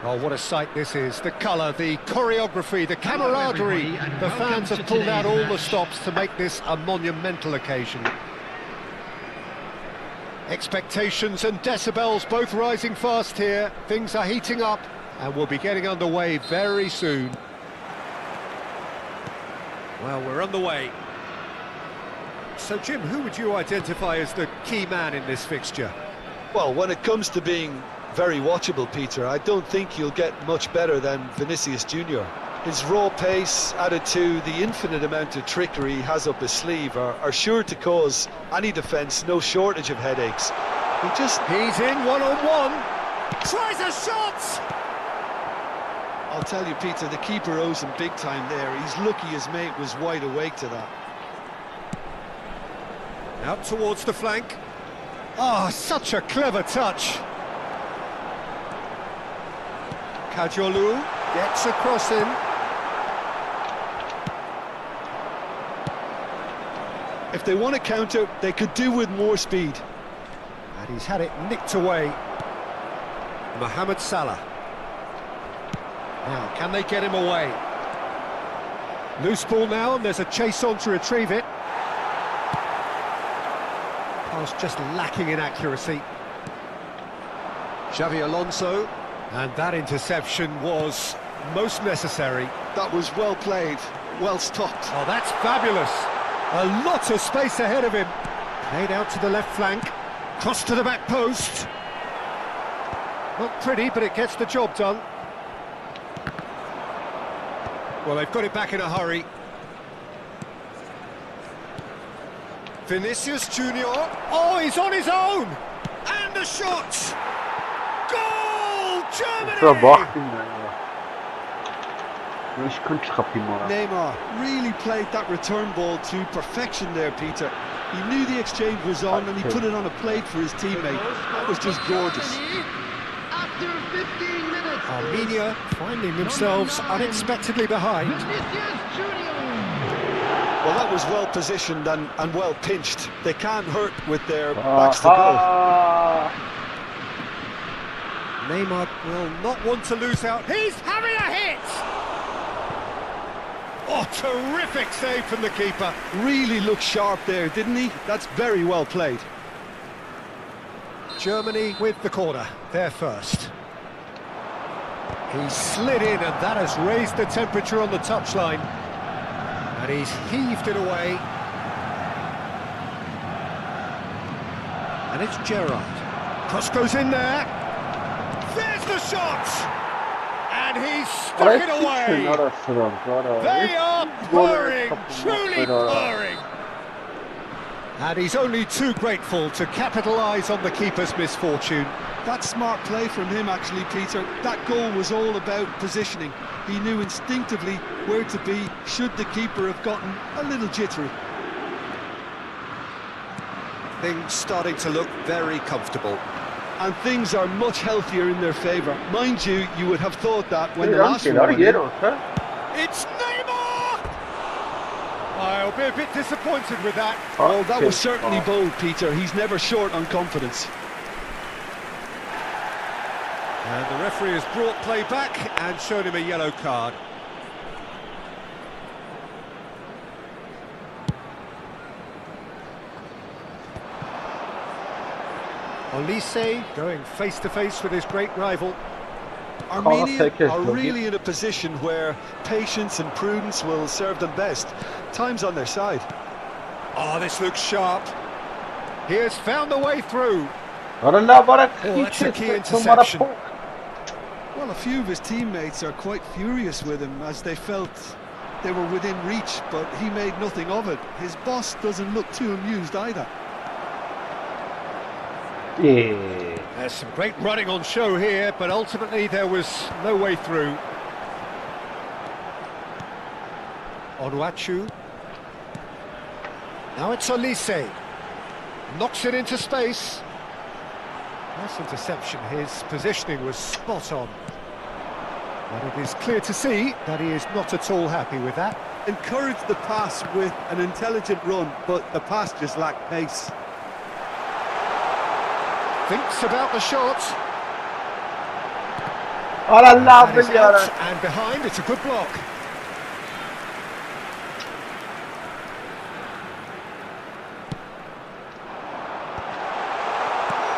Oh, what a sight this is. The colour, the choreography, the camaraderie. The fans have pulled out all the stops to make this a monumental occasion. Expectations and decibels both rising fast here. Things are heating up and we'll be getting underway very soon. Well, we're underway. So, Jim, who would you identify as the key man in this fixture? Well, when it comes to being very watchable, Peter, I don't think you'll get much better than Vinicius Junior. His raw pace, added to the infinite amount of trickery he has up his sleeve, are sure to cause any defence no shortage of headaches. He's in one-on-one, tries a shot! I'll tell you, Peter, the keeper owes him big time there. He's lucky his mate was wide awake to that. Out towards the flank. Oh, such a clever touch. Kajolu gets across him. If they want to counter, they could do with more speed. And he's had it nicked away. Mohamed Salah. Now, can they get him away? Loose ball now, and there's a chase on to retrieve it. Pass just lacking in accuracy. Xavi Alonso. And that interception was most necessary. That was well played, well stopped. Oh, that's fabulous. A lot of space ahead of him. Played out to the left flank. Cross to the back post. Not pretty, but it gets the job done. Well, they've got it back in a hurry. Vinicius Junior. Oh, he's on his own. And a shot. Goal! Germany! Neymar really played that return ball to perfection there, Peter. He knew the exchange was on and he put it on a plate for his teammate. That was just gorgeous. 15 minutes. Armenia finding themselves unexpectedly behind. Well, that was well positioned and well pinched. They can't hurt with their backs to goal. Neymar will not want to lose out. He's having a hit! Oh, terrific save from the keeper. Really looked sharp there, didn't he? That's very well played. Germany with the corner, they're first. He slid in and that has raised the temperature on the touchline. And he's heaved it away. And it's Gerrard. Cross goes in there. There's the shot! And he's stuck it away. They are purring, truly purring. And he's only too grateful to capitalise on the keeper's misfortune. That's smart play from him, actually, Peter. That goal was all about positioning. He knew instinctively where to be should the keeper have gotten a little jittery. Things starting to look very comfortable. And things are much healthier in their favour. Mind you, you would have thought that when the last one went in. It's Neymar! I'll be a bit disappointed with that. Well, that was certainly bold, Peter. He's never short on confidence. And the referee has brought play back and shown him a yellow card. Olise going face-to-face with his great rival. Armenia are really in a position where patience and prudence will serve them best. Time's on their side. Oh, this looks sharp. He has found the way through. Oh, that's a key interception. Well, a few of his teammates are quite furious with him as they felt they were within reach, but he made nothing of it. His boss doesn't look too amused either. Yeah. There's some great running on show here, but ultimately there was no way through. Onuachu. Now it's Olise. Knocks it into space. Nice interception. His positioning was spot on. But it is clear to see that he is not at all happy with that. Encouraged the pass with an intelligent run, but the pass just lacked pace. Thinks about the shot. Oh, And behind, it's a good block.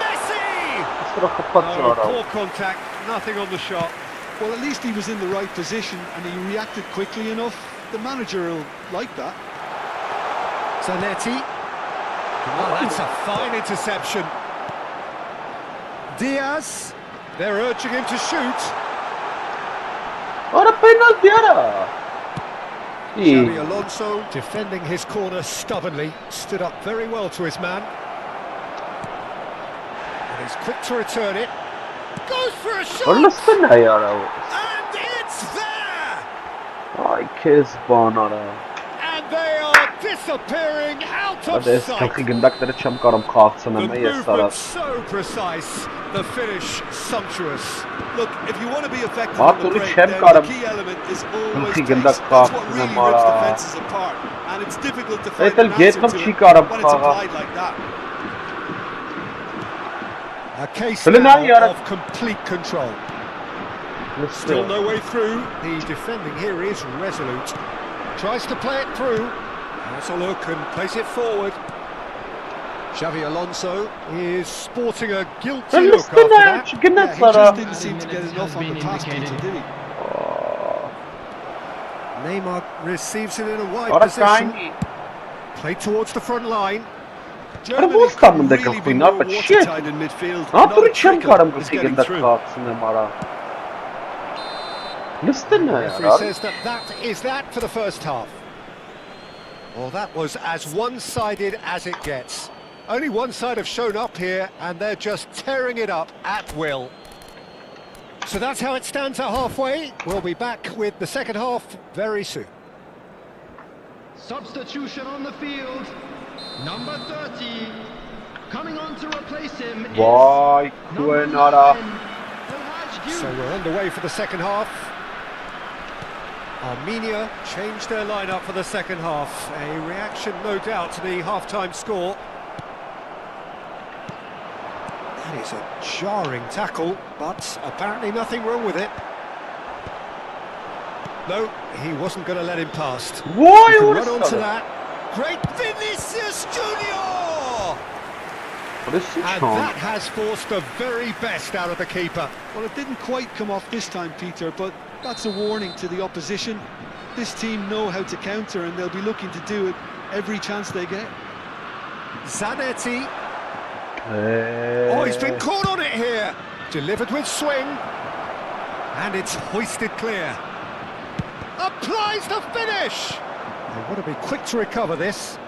Messi! Poor contact, nothing on the shot. Well, at least he was in the right position and he reacted quickly enough. The manager will like that. Zanetti. Oh, that's a fine interception. Diaz. They're urging him to shoot. Xavi Alonso defending his corner stubbornly. Stood up very well to his man. And he's quick to return it. Goes for a shot! And it's there! And they are disappearing out of sight. The movement so precise, the finish sumptuous. Look, if you want to be effective on the break, then the key element is always pace. That's what really rips defences apart. And it's difficult to find an answer to it when it's applied like that. A case now of complete control. Still no way through. The defending here is resolute. Tries to play it through. Has a look and plays it forward. Xavi Alonso is sporting a guilty look after that. He just didn't seem to get enough on the pass, Peter, did he? Neymar receives it in a wide position. Played towards the front line. Germany could really be more watertight in midfield. Not a trickle is getting through. The referee says that is that for the first half. Well, that was as one-sided as it gets. Only one side have shown up here, and they're just tearing it up at will. So that's how it stands at halfway. We'll be back with the second half very soon. Substitution on the field. Number 30. Coming on to replace him is Why, number 9, you. So we're underway for the second half. Armenia changed their lineup for the second half. A reaction, no doubt, to the half-time score. That is a jarring tackle, but apparently nothing wrong with it. No, he wasn't going to let him pass. Why? Run on to that. Great Vinicius Junior! And that has forced the very best out of the keeper. Well, it didn't quite come off this time, Peter, but that's a warning to the opposition. This team know how to counter, and they'll be looking to do it every chance they get. Zanetti. Oh, he's been caught on it here. Delivered with swing. And it's hoisted clear. Applies the finish. They want to be quick to recover this.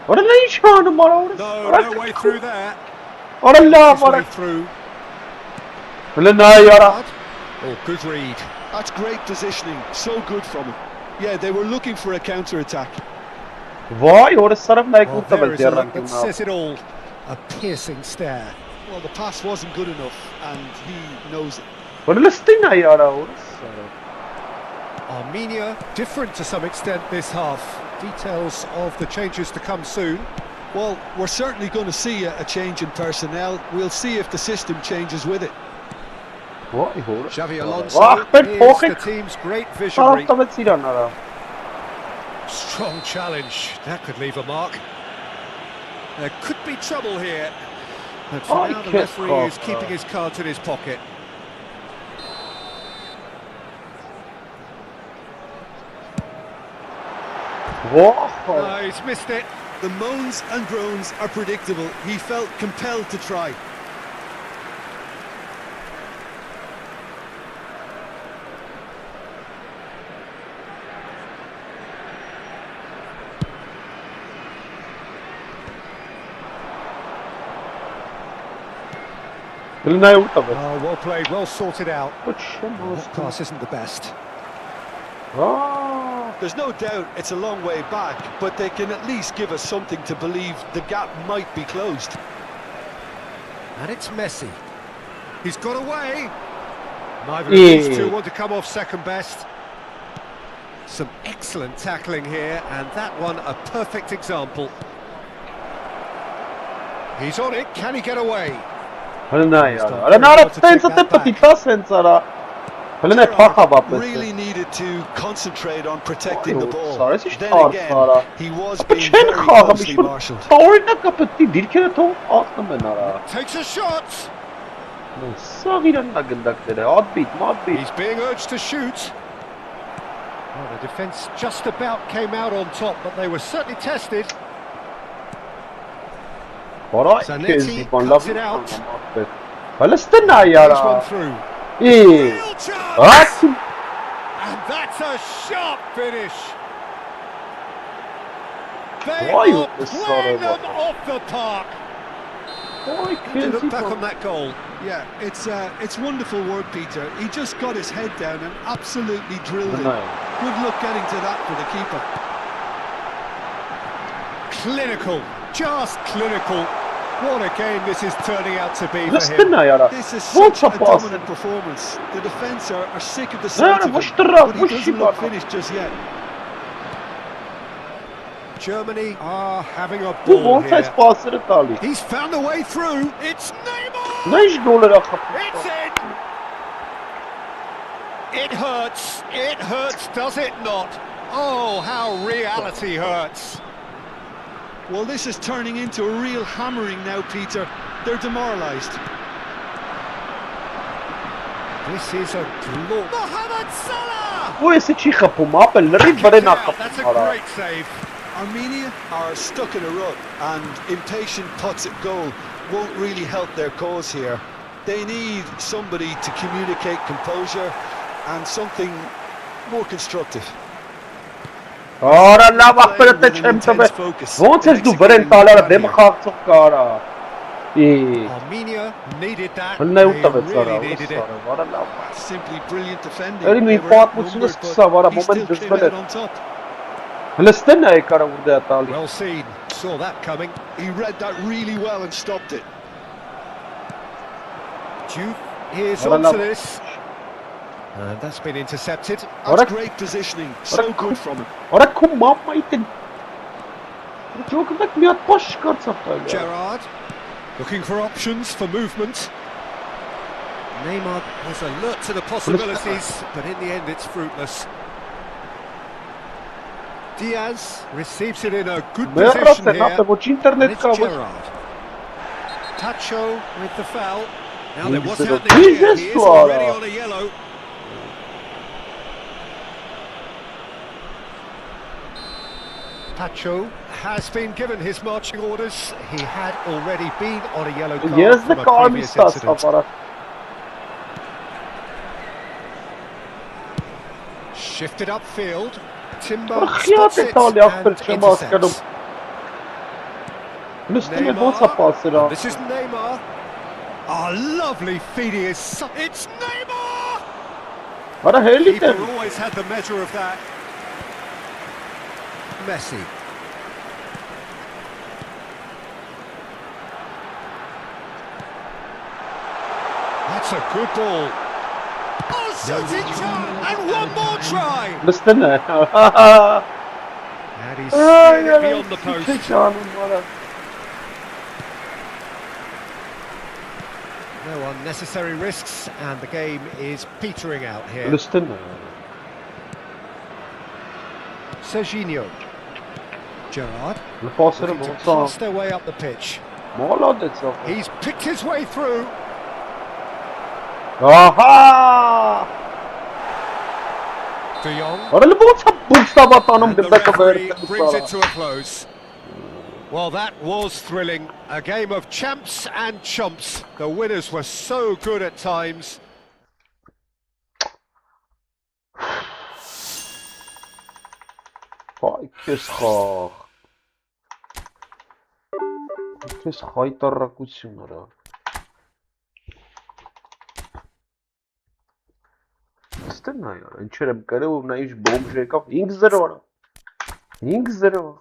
What are they trying to model? No way through there. What a love, Way through. Oh, good read. That's great positioning, so good from him. Yeah, they were looking for a counter-attack. Why? What a sort of like There is a look that says it all. A piercing stare. Well, the pass wasn't good enough, and he knows it. What a listing, Armenia, different to some extent this half. Details of the changes to come soon. Well, we're certainly going to see a change in personnel. We'll see if the system changes with it. What? Xavi Alonso is the team's great visionary. Strong challenge. That could leave a mark. There could be trouble here. But for now, the referee is keeping his cards in his pocket. No, he's missed it. The moans and groans are predictable. He felt compelled to try. Oh, well played, well sorted out. That pass isn't the best. There's no doubt it's a long way back, but they can at least give us something to believe the gap might be closed. And it's Messi. He's got away. Neither of these two want to come off second best. Some excellent tackling here, and that one a perfect example. He's on it, can he get away? Really needed to concentrate on protecting the ball. Then again, he was being very closely marshalled. Takes a shot. He's being urged to shoot. Well, the defence just about came out on top, but they were certainly tested. Zanetti cuts it out. There's one through. Real chance! And that's a sharp finish. They are playing them off the park. Look back on that goal. Yeah, it's wonderful work, Peter. He just got his head down and absolutely drilled it. Good luck getting to that for the keeper. Clinical, just clinical. What a game this is turning out to be for him. This is such a dominant performance. The defence are sick of the sight of him, but he doesn't look finished just yet. Germany are having a ball here. He's found a way through. It's Neymar! It's in! It hurts. It hurts, does it not? Oh, how reality hurts. Well, this is turning into a real hammering now, Peter. They're demoralised. This is a glorious... Mohamed Salah! That's a great save. Armenia are stuck in a rut, and impatient putts at goal won't really help their cause here. They need somebody to communicate composure and something more constructive. Armenia needed that. They really needed it. Simply brilliant defending. They were outnumbered, but he still came out on top. Well seen. Saw that coming. He read that really well and stopped it. Duke is What a onto love. this. And that's been intercepted. That's great positioning, so good from him. Ora kom mamma itin. Çok bak mi at baş çıkartsak da. Gerrard looking for options for movement. Neymar was alert to the possibilities, but in the end it's fruitless. Diaz receives it in a good position here. Na to internet It's ka. Gerrard. Tacho with the foul. Now then, what's Jesus, happening here? Jesus, He is already Suara. on a yellow. Tacho has been given his marching orders. He had already been on a yellow card Yes, the from a car previous mistas incident. apara. Shifted upfield. Timber Ach ja, spots te it tali and achter çema askerim. intercepts. Üstüne bolsa pasira. This is Neymar. Oh, lovely feeding is. It's Neymar! Ara helite. Keeper always had the measure of that. Messi. That's a good ball. Oh, Sotica! And one more try! Üstüne. And he's slid it beyond the post. Canım bana. No unnecessary risks, and the game is petering out here. Üstüne. Serginho. Gerrard. Ne pasırı Looking to bolsa. pass their way up the pitch. Молодец. He's picked his way through. Aha! De Jong. Ara ne bolsa bulsa batanım And the dibde referee kabir. brings it to a close. Well, that was thrilling. A game of champs and chumps. The winners were so good at times. Vay kesxaq. Kes xaytarraqutsunlara. Üstüne ya. Încerem greu na aici bombe ca 5-0 ora. 5-0.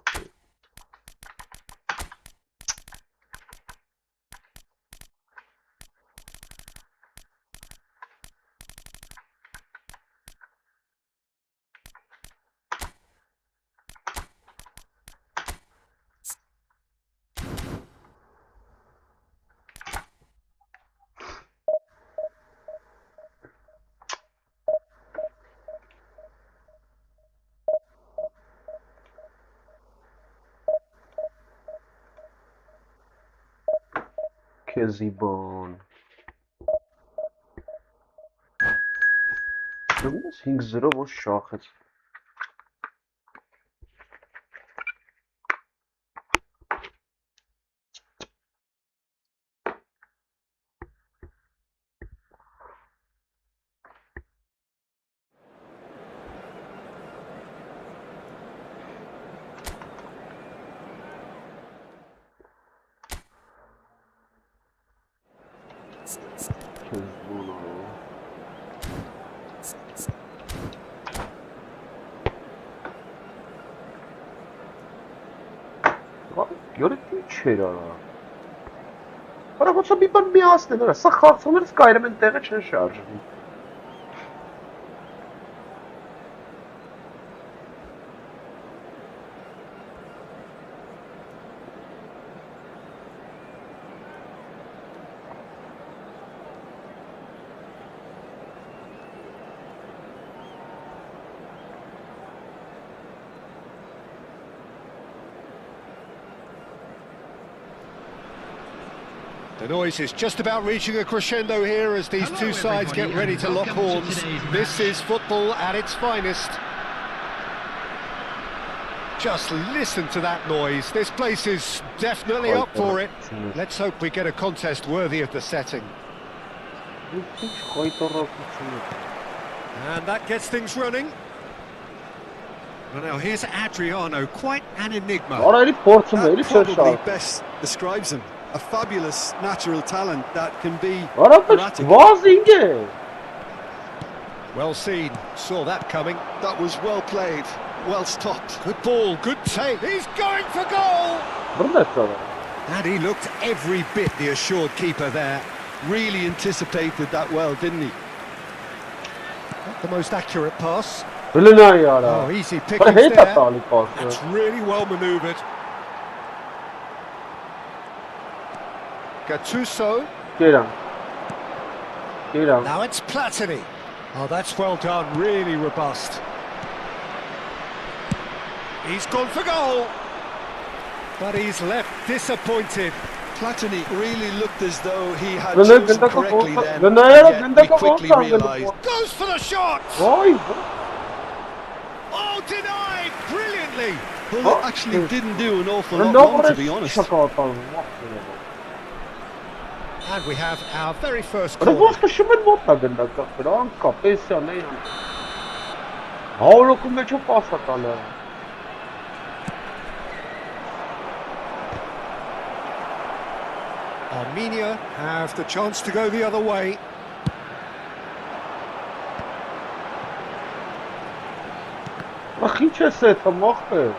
Kezibon. Nasıl 5-0 boş şahit. Yönetim içeri ara. Para koça bir ben bir aslen ara. Sakar sanırız gayrimentere için şarjı. The noise is just about reaching a crescendo here as these two sides get ready to lock horns. This is football at its finest. Just listen to that noise. This place is definitely up for it. Let's hope we get a contest worthy of the setting. And that gets things running. Well, now here's Adriano, quite an enigma. Orayı portum öyle That şey probably şarjı. best describes him. A fabulous natural talent that can be Arada erratic. vaz inge. Well seen, saw that coming. That was well played, well stopped. Good ball, good take. He's going for goal! Burada sana. And he looked every bit the assured keeper there. really anticipated that well, didn't he? Not the most accurate pass. Bilina yara. Oh, easy But pickings hate that there. Alik That's really well manoeuvred. Gattuso. Kiran. Now it's Platini. Oh, that's well done, really robust. He's gone for goal. But he's left disappointed. Platini really looked as though he had Ganda- chosen ganda ka correctly goal then, sa- ganda and yan, yet ganda we ka goal quickly sa- ganda realised. goal. Goes for the shot. Oy! Oh, denied brilliantly. Well, it actually didn't do an awful lot Ganda wrong, ko to be honest. And we have our very first Pero corner. basta siya man mo ganda ka. Pero ang kapis yan na yan. Haulo ko medyo pasa tala. Armenia have the chance to go the other way. Achie ce se te mochte.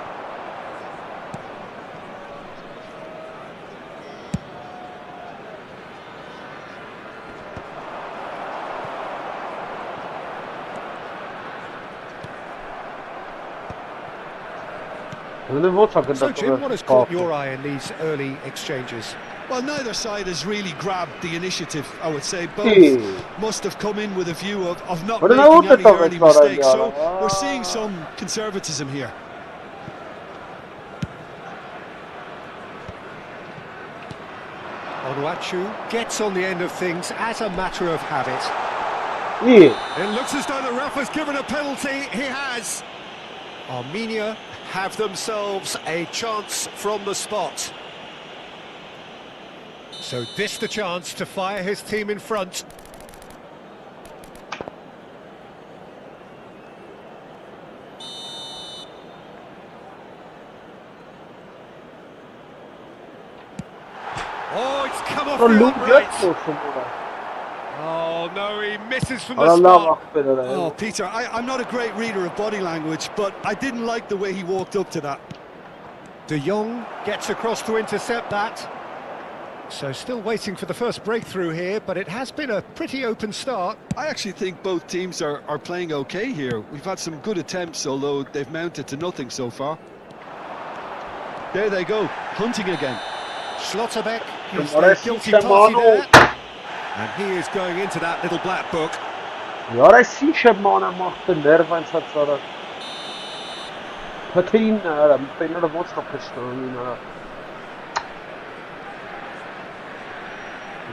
So, Jim, what has caught your eye in these early exchanges? Well, neither side has really grabbed the initiative, I would say. Both Hey. must have come in with a view of not But I making want any to early talk about mistakes. it, So yeah. we're seeing some conservatism here. Onuachu gets on the end of things as a matter of habit. Yeah. It looks as though the ref has given a penalty. He has. Armenia have themselves a chance from the spot. So this the chance to fire his team in front. Oh, it's come off the upright. Oh no, he misses from the spot. Oh, Peter, I'm not a great reader of body language, but I didn't like the way he walked up to that. De Jong gets across to intercept that. So still waiting for the first breakthrough here, but it has been a pretty open start. I actually think both teams are playing okay here. We've had some good attempts, although they've mounted to nothing so far. There they go, hunting again. Schlotterbeck is the guilty party there. And he is going into that little black book. Jara si Shemana macht den Nerven hat so. Patin, bin nur was noch verstehen.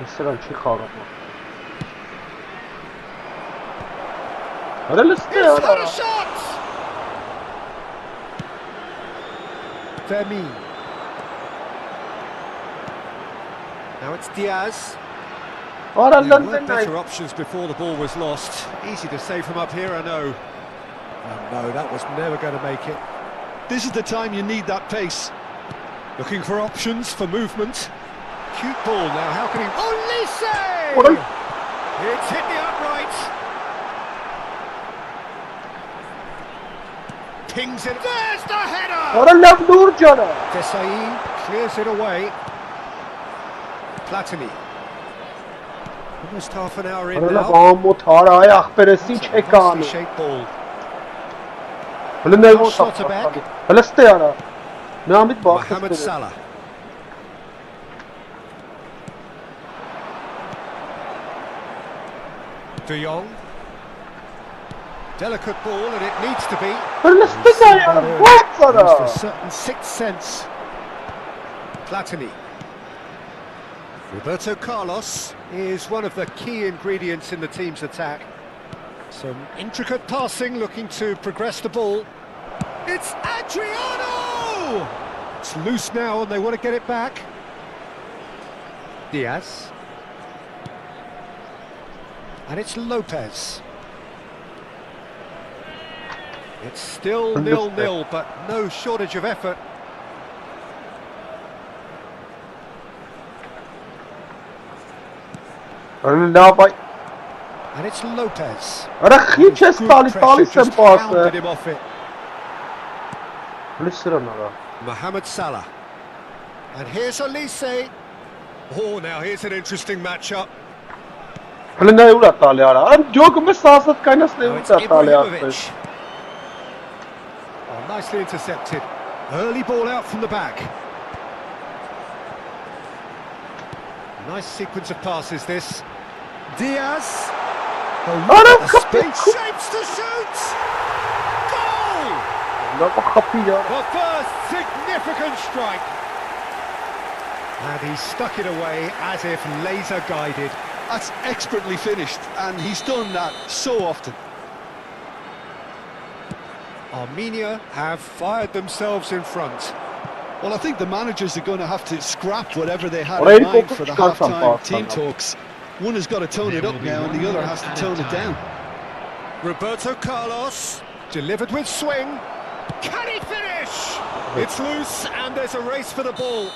Mesela çi xarab. Hadi He's had a liste. shot! Fermi. Now it's Diaz. Ora There were London better options before the ball was lost. Easy to say from up here, I know. Oh, no, that was never going to make it. This is the time you need that pace. Looking for options, for movement. Cute ball now, how can he... Oh, Lise! What It's hit the upright. Pings it. There's the header! Ora Lav Nurjana. Desai clears it away. Platini. Almost half an hour in Ora now. Lav motor ayak peresi It's a çekan. nicely shaped ball. Hele ne bu Schlotterbeck. Hele liste yara. Namit bak. Mohamed Salah. De Jong. Delicate ball, and it needs to be. Hele liste yara. What Used a sana? certain sixth sense. Platini. Roberto Carlos is one of the key ingredients in the team's attack. Some intricate passing, looking to progress the ball. It's Adriano! It's loose now, and they want to get it back. Diaz. And it's Lopez. It's still 0-0, but no shortage of effort. Hele ne yapay? And it's Lopez. Ora khiche Good stali pressure, sen just hounded pas. him off it. Liste nara. Mohamed Salah. And here's Elise. Oh, now here's an interesting matchup. Հələ նա ուր է տալի արա։ Այն ջոկը մեզ ասած կայնաս նա Now ուր it's է տալի Ibrahimovic. ասած։ Oh, nicely intercepted. Early ball out from the back. Nice sequence of passes this. Diaz. Oh, no, the space shapes to shoot. Goal! Նա կխփի արա։ The first significant strike. And he stuck it away as if laser guided. That's expertly finished, and he's done that so often. Armenia have fired themselves in front. Well, I think the managers are going to have to scrap whatever they had Alright, in mind for the focus on half-time pass, team man. talks. One has got to tone it up now, and the other has to tone it down. Roberto Carlos, delivered with swing. Can he finish? It's loose, and there's a race for the ball.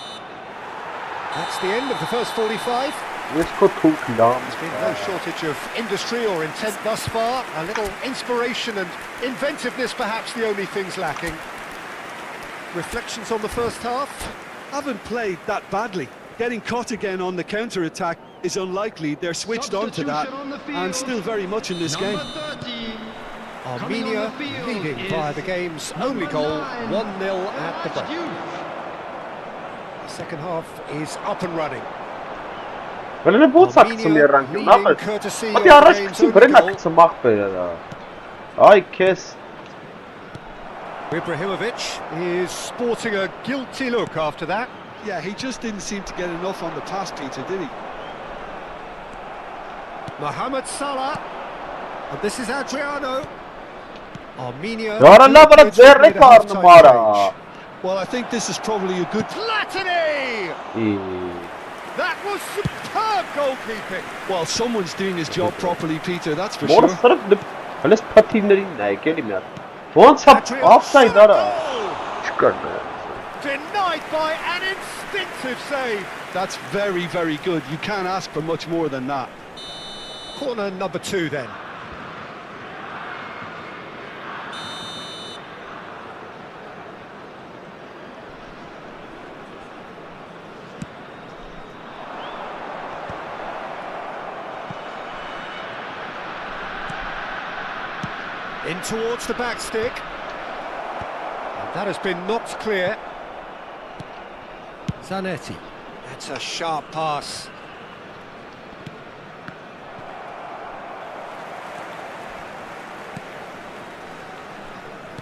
That's the end of the first 45. Ես քո թուք լամ։ There's been no shortage of industry or intent thus far. A little inspiration and inventiveness, perhaps the only things lacking. Reflections on the first half? Haven't played that badly. Getting caught again on the counter-attack is unlikely. They're switched on to that, Substitution on the field. and still very much in this game. Number 30. Armenia leading via the game's only goal, 1-0 at the break. The second half is up and running. Վելն է ո՞նց է գցում երանքի։ Նախ Մատի առաջ գցի վրենա գցում ախպերը դա։ Այ քեզ։ Ibrahimovic is sporting a guilty look after that. Yeah, he just didn't seem to get enough on the pass, Peter, did he? Mohamed Salah. And this is Adriano. Armenia. Դարա լավ արա ձեռ է կառնում արա։ Well, I think this is probably a good... Platini! That was superb goalkeeping. Well, someone's doing his job properly, Peter, that's for Մորը sure. սրբ հəլես փաթիվներին նայեք էլի մի հատ։ Ոնց է offside արա։ Չկար նա։ Denied by an instinctive save. That's very, very good. You can't ask for much more than that. Corner number 2 then. In towards the back stick. And that has been knocked clear. Zanetti. That's a sharp pass.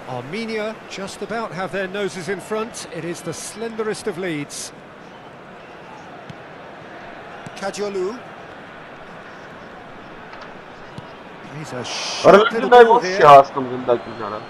Armenia just about have their noses in front. It is the slenderest of leads. Kadiolu. He's a sharp little Արա ball ոնց here. է հասնում գնդակին արա։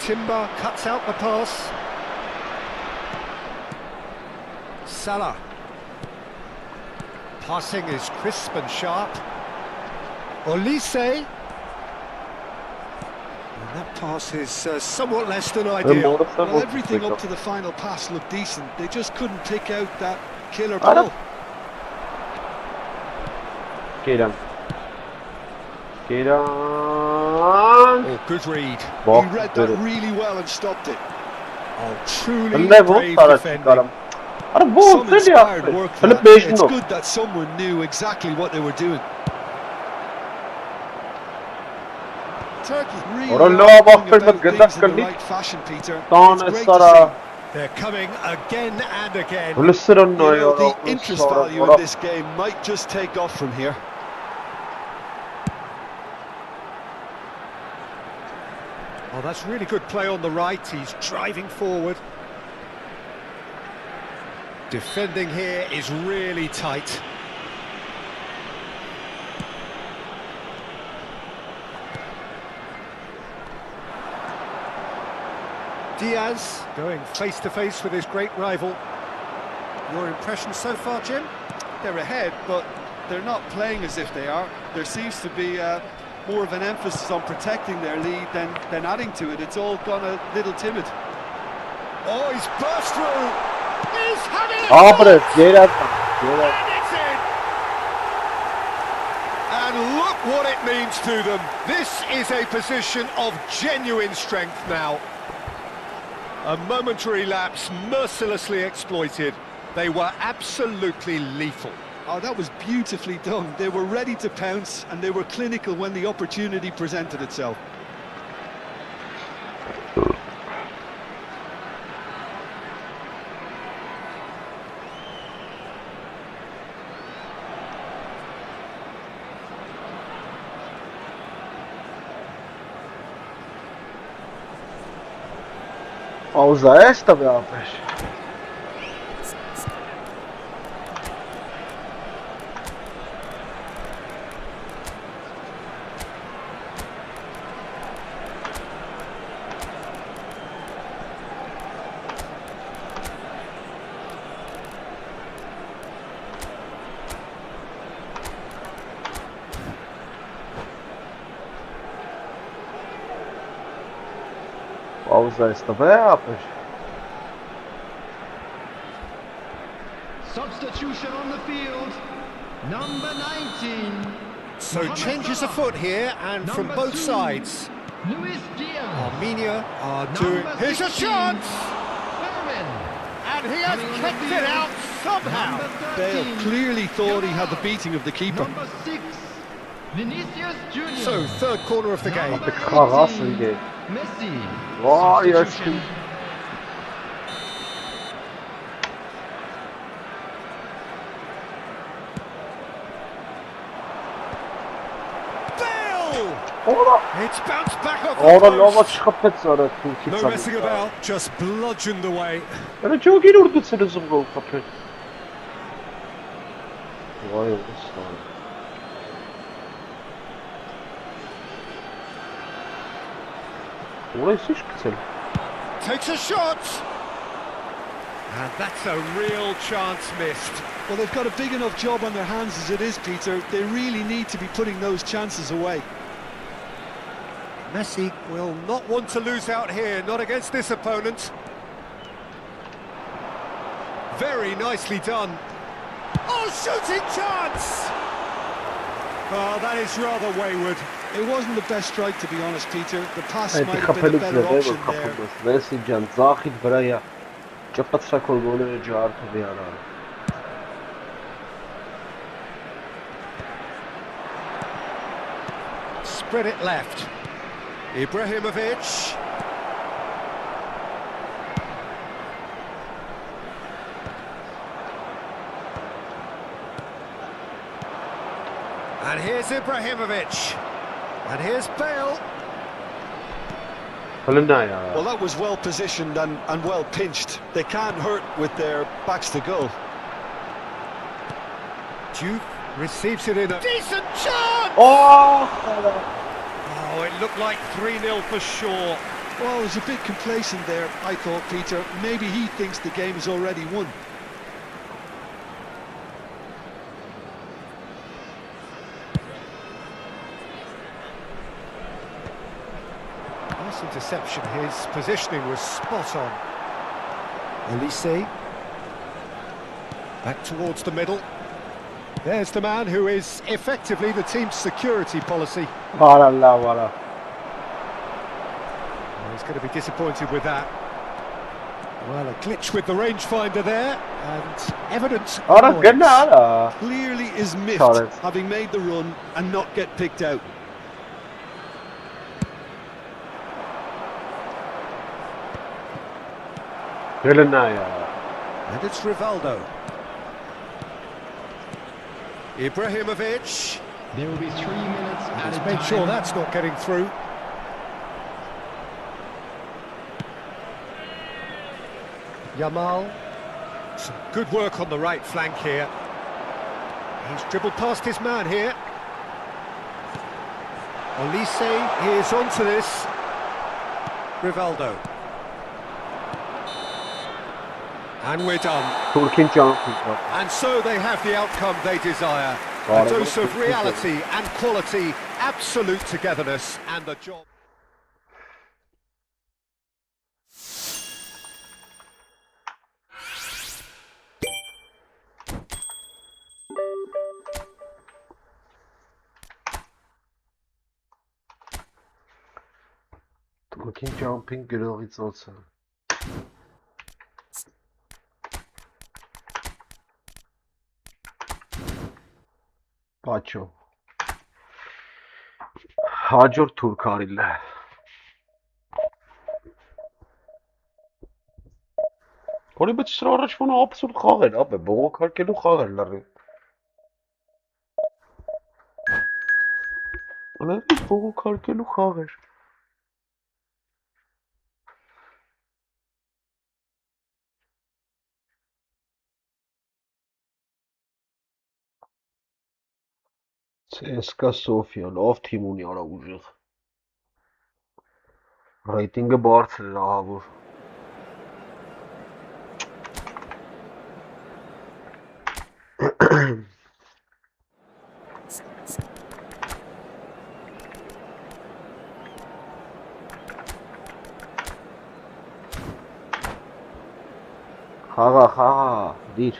Timber cuts out the pass. Salah. Passing is crisp and sharp. Olise. And that pass is somewhat less than ideal. Well, everything up to the final pass looked decent. They just couldn't pick out that killer Aram. ball. Գերան։ Oh, good read. He read that really well and stopped it. Oh, truly Հələ ոնց brave արա defending. չկարամ։ Արա Some ոնց էլի inspired ասել։ work for Հələ that. It's բեժնով։ good that someone knew exactly what they were doing. Turkey really Ora are lava going after about the things in the Gaddafi. right fashion, Peter. Տան It's է great to սարա։ see. They're coming again and again. Հլսրան You know, նայ the արա։ interest value in this game might just take off from here. Oh, that's really good play on the right. He's driving forward. Defending here is really tight. Diaz going face to face with his great rival. Your impression so far, Jim? They're ahead, but they're not playing as if they are. There seems to be a more of an emphasis on protecting their lead than adding to it. It's all gone a little timid. Oh, he's burst through. He's having a Bre, geri at. and it's in. And look what it means to them. This is a position of genuine strength now. A momentary lapse mercilessly exploited. They were absolutely lethal. Oh, that was beautifully done. They were ready to pounce and they were clinical when the opportunity presented itself. Pauza esta, meu rapaz. Pauza esta, rapaz. Substitution on the field. Number 19. So changes afoot here and from Number both 2, sides. Luis Diaz. Armenia are doing... Number Here's a 16, chance! Berwin. And he has Coming on the kicked it field. out somehow. Number Bale 13, clearly thought he had the Yamal. beating of the keeper. Number 6, Vinicius Junior. So, third corner of the game. Number Carrasco 18, again. Messi. Vay Substitution. aşkım. Bale! Ora, It's bounced back off the ora lova post. çıkıp et sonra Türkiye No sanırım. messing about, just bludgeoned away. Yani çok iyi vurdu seni zımrol kapı. Vay usta. Orayı hiç güzel. Takes a shot. And that's a real chance missed. Well, they've got a big enough job on their hands as it is, Peter. They really need to be putting those chances away. Messi will not want to lose out here, not against this opponent. Very nicely done. Oh, shooting chance! Oh, that is rather wayward. It wasn't the best strike, to be honest, Peter. The pass Evet, might have been a kapalı better güzel option bu there. kapımız. Neresi can? Zahid buraya. Kapatsa kolunu ciğer tabii yana. Spread it left. Ibrahimovic. And here's Ibrahimovic. And here's Bale. Kalına ya. Well, that was well positioned and well pinched. They can't hurt with their backs to goal. Duke receives it in a decent chance! Oh! Oh, it looked like 3-0 for sure. Well, he's a bit complacent there, I thought, Peter. Maybe he thinks the game is already won. Nice interception. His positioning was spot on. Elise. Back towards the middle. There's the man who is effectively the team's security policy. Var Allah var. Well, he's going to be disappointed with that. Well, a glitch with the rangefinder there, and evidence. Ara gene ara. Clearly is miffed, Sorry. having made the run and not get picked out. Kalına ya. And it's Rivaldo. Ibrahimovic. There will be 3 minutes He's added made time. sure that's not getting through. Yamal. Some good work on the right flank here. He's dribbled past his man here. Elise is onto this. Rivaldo. And we're done. Turkin can. And so they have the outcome they desire. Right, A dose well, of reality and quality absolute togetherness and the job. Looking jumping girl, it's also. Pacho. Հաջոր թուրք արիլ է։ Որի բայց սրա առաջվանը աբսուրդ խաղ էր, ապե բողոքարկելու խաղ էր լրիվ։ Լրիվ բողոքարկելու խաղ էր։ CSKA Sofia, լավ թիմ ունի արա ուժեղ։ Ռեյտինգը բարձր էր ահավոր։ Խաղա, դիր։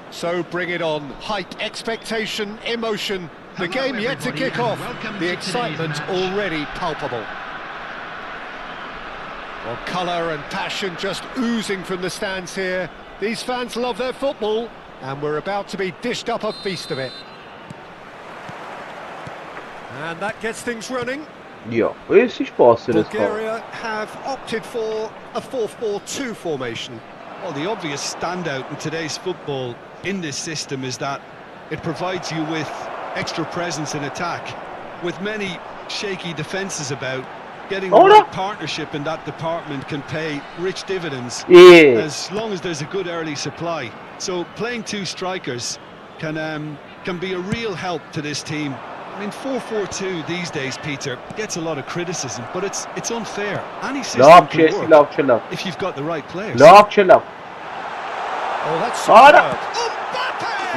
So bring it on. Hype, expectation, emotion. The game yet to kick off. The excitement already palpable. Well, colour and passion just oozing from the stands here. These fans love their football, and we're about to be dished up a feast of it. And that gets things running. Yeah, where's his pass? Bulgaria have opted for a 4-4-2 formation. Well, the obvious standout in today's football in this system is that it provides you with extra presence in attack. With many shaky defences about, getting the right partnership in that department can pay rich dividends, as long as there's a good early supply. So playing two strikers can be a real help to this team. I mean, 4-4-2 these days, Peter, gets a lot of criticism, but it's unfair. Any system can work if you've got the right players. Oh, that's superb.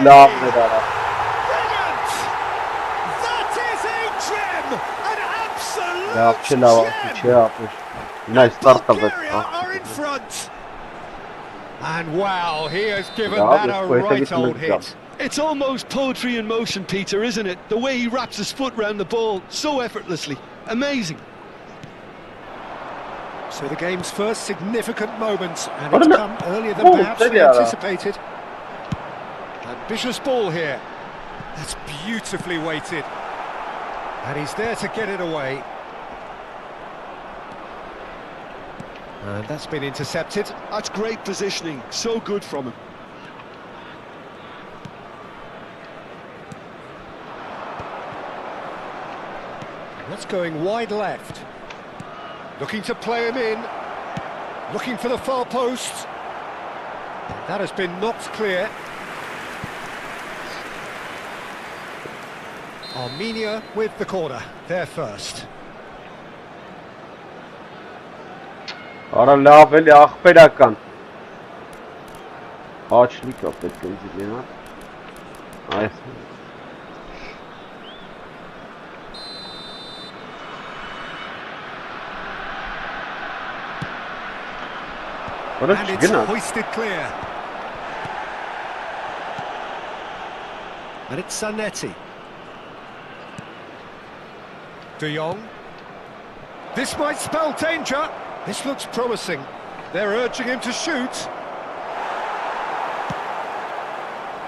Love Brilliant! That is a gem! An absolute gem! Nice start of it. Bulgaria are in front. And wow, he has given that a right old hit. It's almost poetry in motion, Peter, isn't it? The way he wraps his foot round the ball so effortlessly. Amazing. So the game's first significant moment, and it's come earlier than perhaps we anticipated. Ambitious ball here. That's beautifully weighted. And he's there to get it away. And that's been intercepted. That's great positioning. So good from him. That's going wide left. Looking to play him in. Looking for the far post. That has been knocked clear. Armenia with the corner. They're first. Արա լավ էլի աղբերական։ Աչլիկա պետք է զիլենա։ Այս։ And it's hoisted clear. And it's Zanetti. De Jong. This might spell danger. This looks promising. They're urging him to shoot.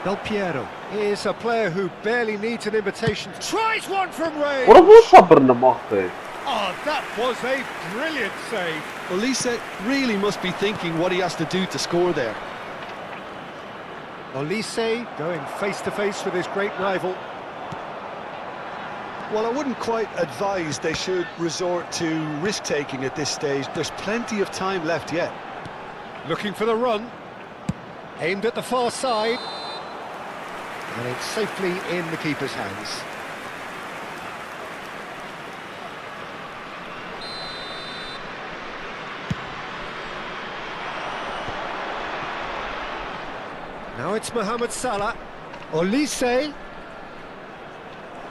Del Piero is a player who barely needs an invitation. Tries one from range. Oh, that was a brilliant save. Olise really must be thinking what he has to do to score there. Olise going face-to-face with his great rival. Well, I wouldn't quite advise they should resort to risk-taking at this stage. There's plenty of time left yet. Looking for the run. Aimed at the far side. And it's safely in the keeper's hands. Now it's Mohamed Salah. Olise.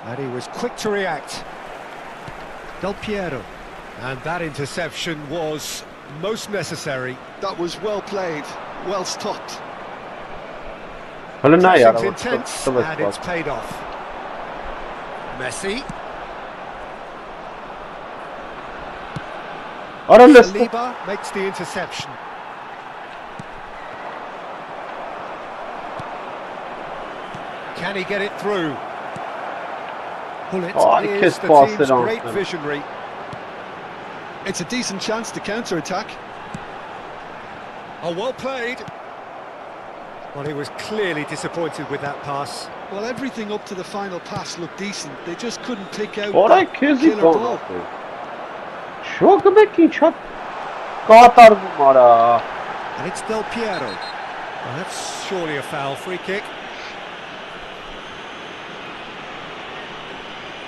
And he was quick to react. Del Piero. And that interception was most necessary. That was well played, well stopped. Pressing's intense, and it's paid off. Messi. Saliba makes the interception. Can he get it through? Bullet is the team's great visionary. It's a decent chance to counter-attack. Oh, well played. Well, he was clearly disappointed with that pass. Well, everything up to the final pass looked decent. They just couldn't pick out that killer ball. And it's Del Piero. Well, that's surely a foul. Free kick.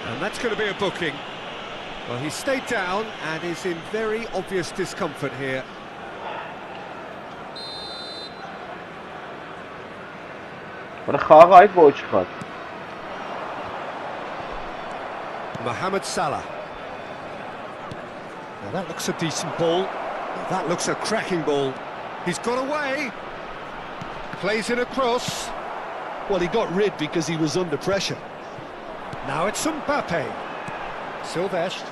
And that's going to be a booking. Well, he stayed down and is in very obvious discomfort here. Mohamed Salah. Now that looks a decent ball. That looks a cracking ball. He's got away. Plays it across. Well, he got rid because he was under pressure. Now it's Mbappe. Silvestre.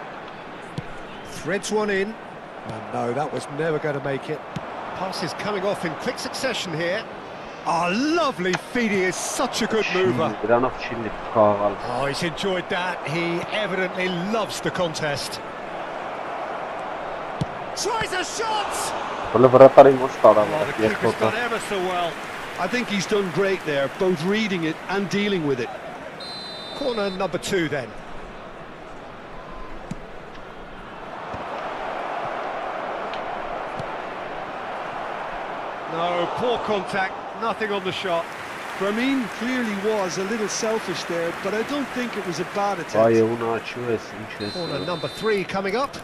Threads one in. Oh no, that was never going to make it. Pass is coming off in quick succession here. Oh, lovely feed. He is such a good mover. Oh, he's enjoyed that. He evidently loves the contest. Tries a shot! Oh, the keeper's done ever so well. I think he's done great there, both reading it and dealing with it. Corner number 2 then. No, poor contact, nothing on the shot. Ramin clearly was a little selfish there, but I don't think it was a bad attempt. Corner number 3 coming up.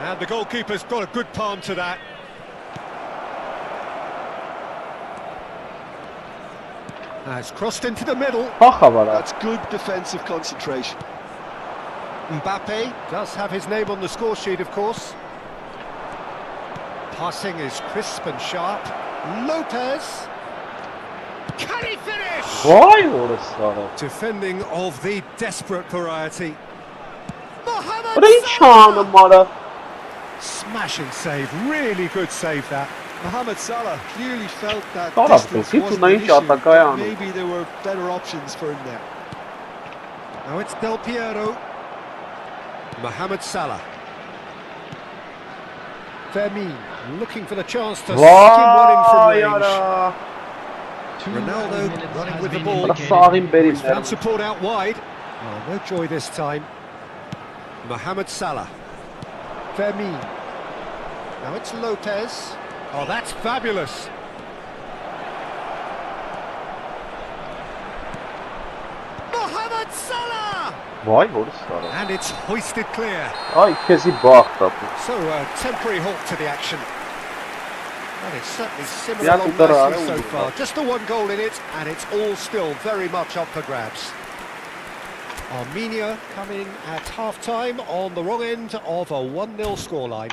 And the goalkeeper's got a good palm to that. It's crossed into the middle. That's good defensive concentration. Mbappe does have his name on the score sheet, of course. Passing is crisp and sharp. Lopez. Can he finish? Defending of the desperate variety. Mohamed Salah. Smashing save, really good save that. Mohamed Salah clearly felt that distance wasn't an issue, but maybe there were better options for him there. Now it's Del Piero. Mohamed Salah. Fermin looking for the chance to skim one in from range. Ronaldo running with the ball. He's found support out wide. Oh, no joy this time. Mohamed Salah. Fermin. Now it's Lopez. Oh, that's fabulous. Mohamed Salah! And it's hoisted clear. So a temporary halt to the action. And it's certainly simmered along nicely so far. Just the one goal in it, and it's all still very much up for grabs. Armenia coming at half-time on the wrong end of a 1-0 scoreline.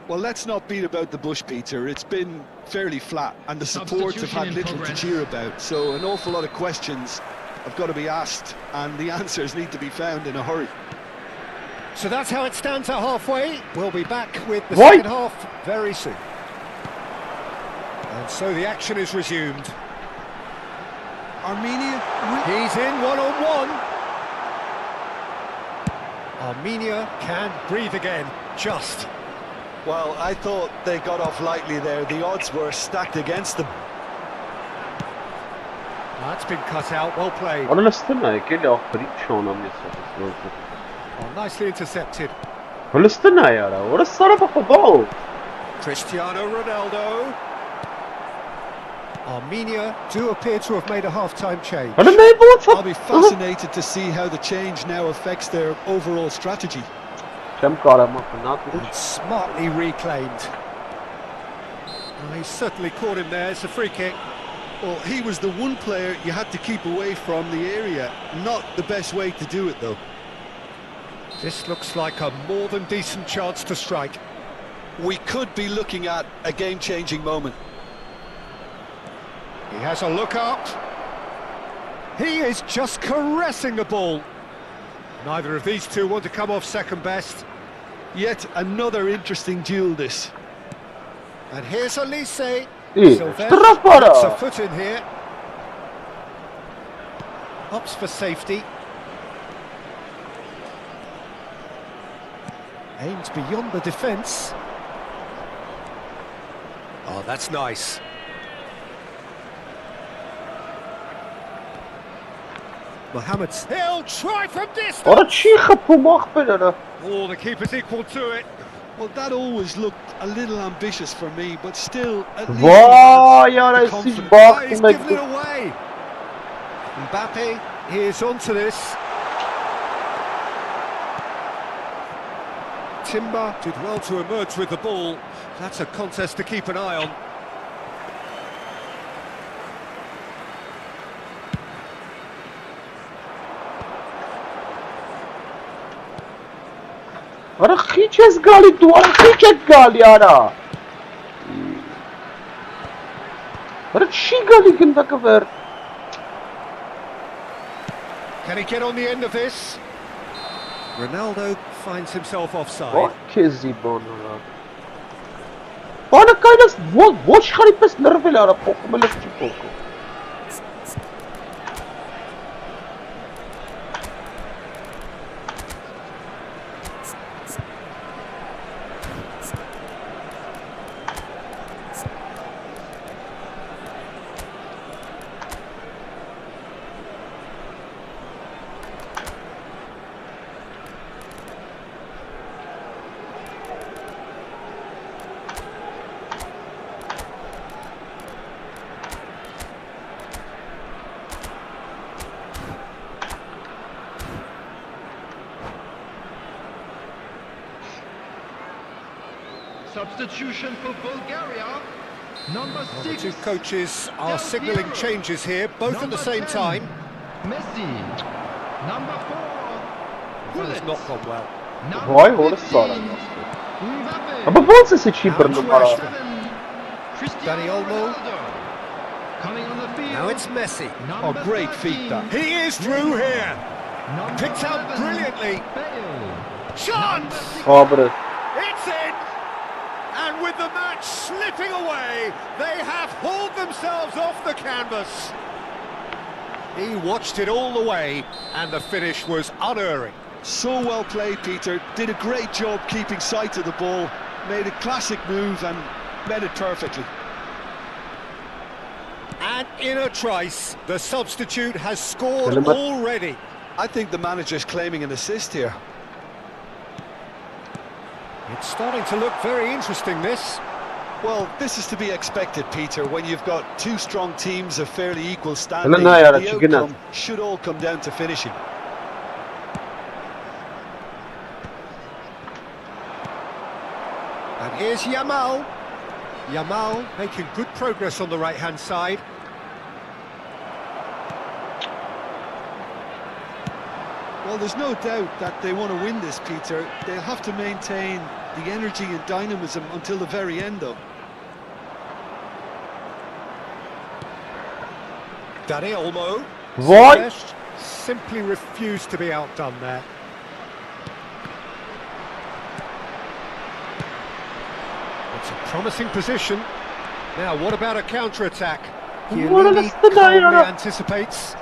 Well, let's not beat about the bush, Peter. It's been fairly flat, and the supports have had little to cheer about. So an awful lot of questions have got to be asked, and the answers need to be found in a hurry. So that's how it stands at halfway. We'll be back with the second half very soon. And so the action is resumed. Armenia, he's in one-on-one. Armenia can breathe again, just. Well, I thought they got off lightly there. The odds were stacked against them. That's been cut out, well played. Ona listana, che le ho pricciona messo. Oh, nicely intercepted. Listana yara, what a son of a football. Cristiano Ronaldo. Armenia do appear to have made a half-time change. I'll be fascinated to see how the change now affects their overall strategy. And smartly reclaimed. Well, he's certainly caught him there. It's a free kick. Well, he was the one player you had to keep away from the area. Not the best way to do it, though. This looks like a more than decent chance to strike. We could be looking at a game-changing moment. He has a look up. He is just caressing the ball. Neither of these two want to come off second best. Yet another interesting duel, this. And here's Elise. Gets a foot in here. Opts for safety. Aims beyond the defence. Oh, that's nice. Mohamed, he'll try from distance. Oh, the keeper's equal to it. Well, that always looked a little ambitious for me, but still, at least he's given it away. Mbappe is onto this. Timber did well to emerge with the ball. That's a contest to keep an eye on. Ora khiches gali tu, ora khiches gali ara. Ora chi gali kinda cover. Can he get on the end of this? Ronaldo finds himself offside. What kizi bonora. Ona kainas what kharipes nerve lara pouco melhor pouco. Substitution for Bulgaria. Number 6. The two coaches are signalling changes here, both at the same time. Messi. Number 4. Well, it's not gone well. Why all this sort of But what's the situation para? Dani Olmo. Coming on the field. Now it's Messi. Oh, great feat that. He is through here. Picked out brilliantly. Chance! Oh, but It's in! And with the match slipping away, they have hauled themselves off the canvas. He watched it all the way, and the finish was unerring. So well played, Peter. Did a great job keeping sight of the ball. Made a classic move and met it perfectly. And in a trice, the substitute has scored already. I think the manager's claiming an assist here. It's starting to look very interesting, this. Well, this is to be expected, Peter, when you've got two strong teams of fairly equal standing. The outcome should all come down to finishing. And here's Yamal. Yamal making good progress on the right-hand side. Well, there's no doubt that they want to win this, Peter. They'll have to maintain the energy and dynamism until the very end, though. Dani Olmo. What? Simply refused to be outdone there. It's a promising position. Now, what about a counter-attack? Chiellini calmly anticipates.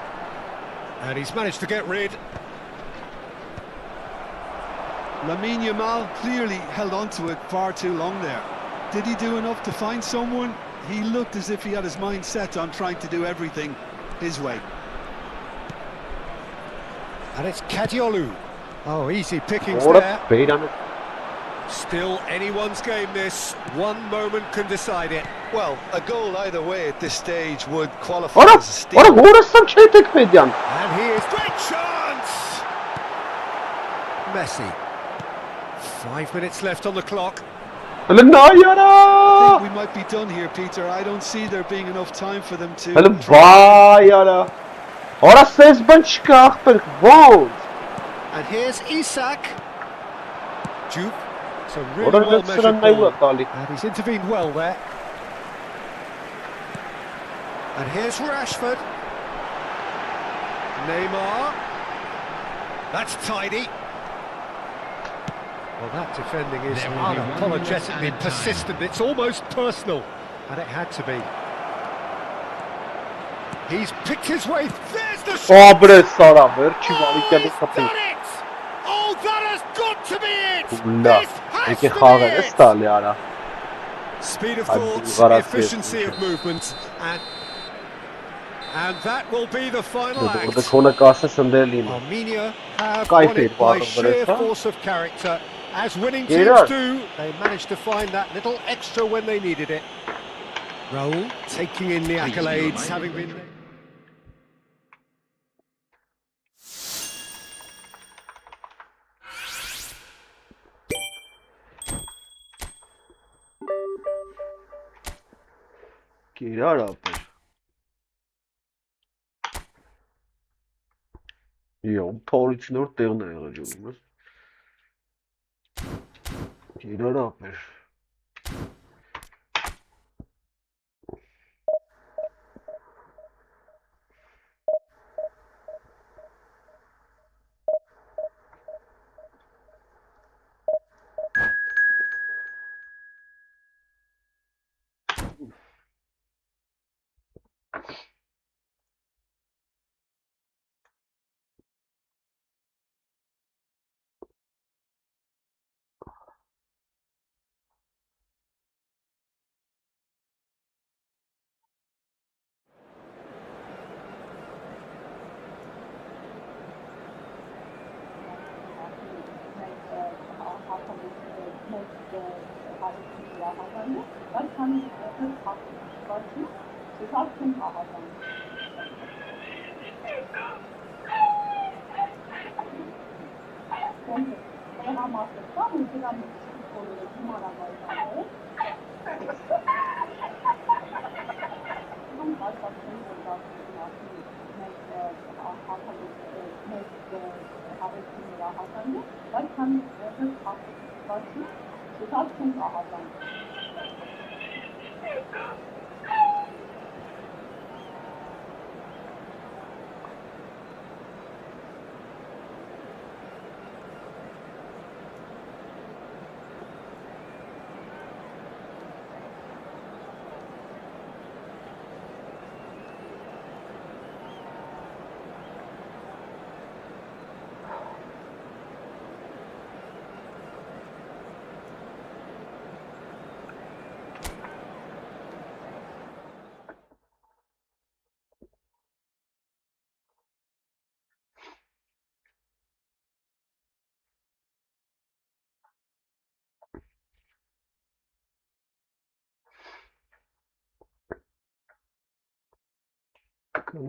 And he's managed to get rid. Lamine Yamal clearly held on to it far too long there. Did he do enough to find someone? He looked as if he had his mind set on trying to do everything his way. And it's Kadiolu. Oh, easy pickings Orada there. Beyran'ı Still anyone's game this. One moment can decide it. Well, a goal either way at this stage would qualify Ora, as a steal. ora vurursan şey tekme ediyorsun. And he is great chance. Messi. 5 minutes left on the clock. Hele ne I yara? think we might be done here, Peter. I don't see there being enough time for them to... Hele vay yara. Ora ses ben çıkart. Wow. And here's Isak. Juke. It's a really Ora well ne measured sıran ne ball. bu Alik? And he's intervened well there. And here's Rashford. Neymar. That's tidy. Well, that defending is There will be 1 minute unapologetically added time. persistent. It's almost personal. And it had to be. He's picked his way. There's the shot. Obre sara ver ki Oh, Alik geldi he's kapıyı. done it! Oh, that has got to be it! Ulla. This has Eke to be xave it! estal yara. Speed of Hadi thought, Varas efficiency gelsin. of movement, and that will be the final Burada act. kona kalsa sandalyeyi. Armenia have Kayıp won it bir by varlık sheer burası. force of character. As winning Geliyor. teams do, they managed to find that little extra when they needed it. Raul taking in the accolades, having been... Girer abi. Jo, Paul için 4 değerine yarayacağımız. Girer abi.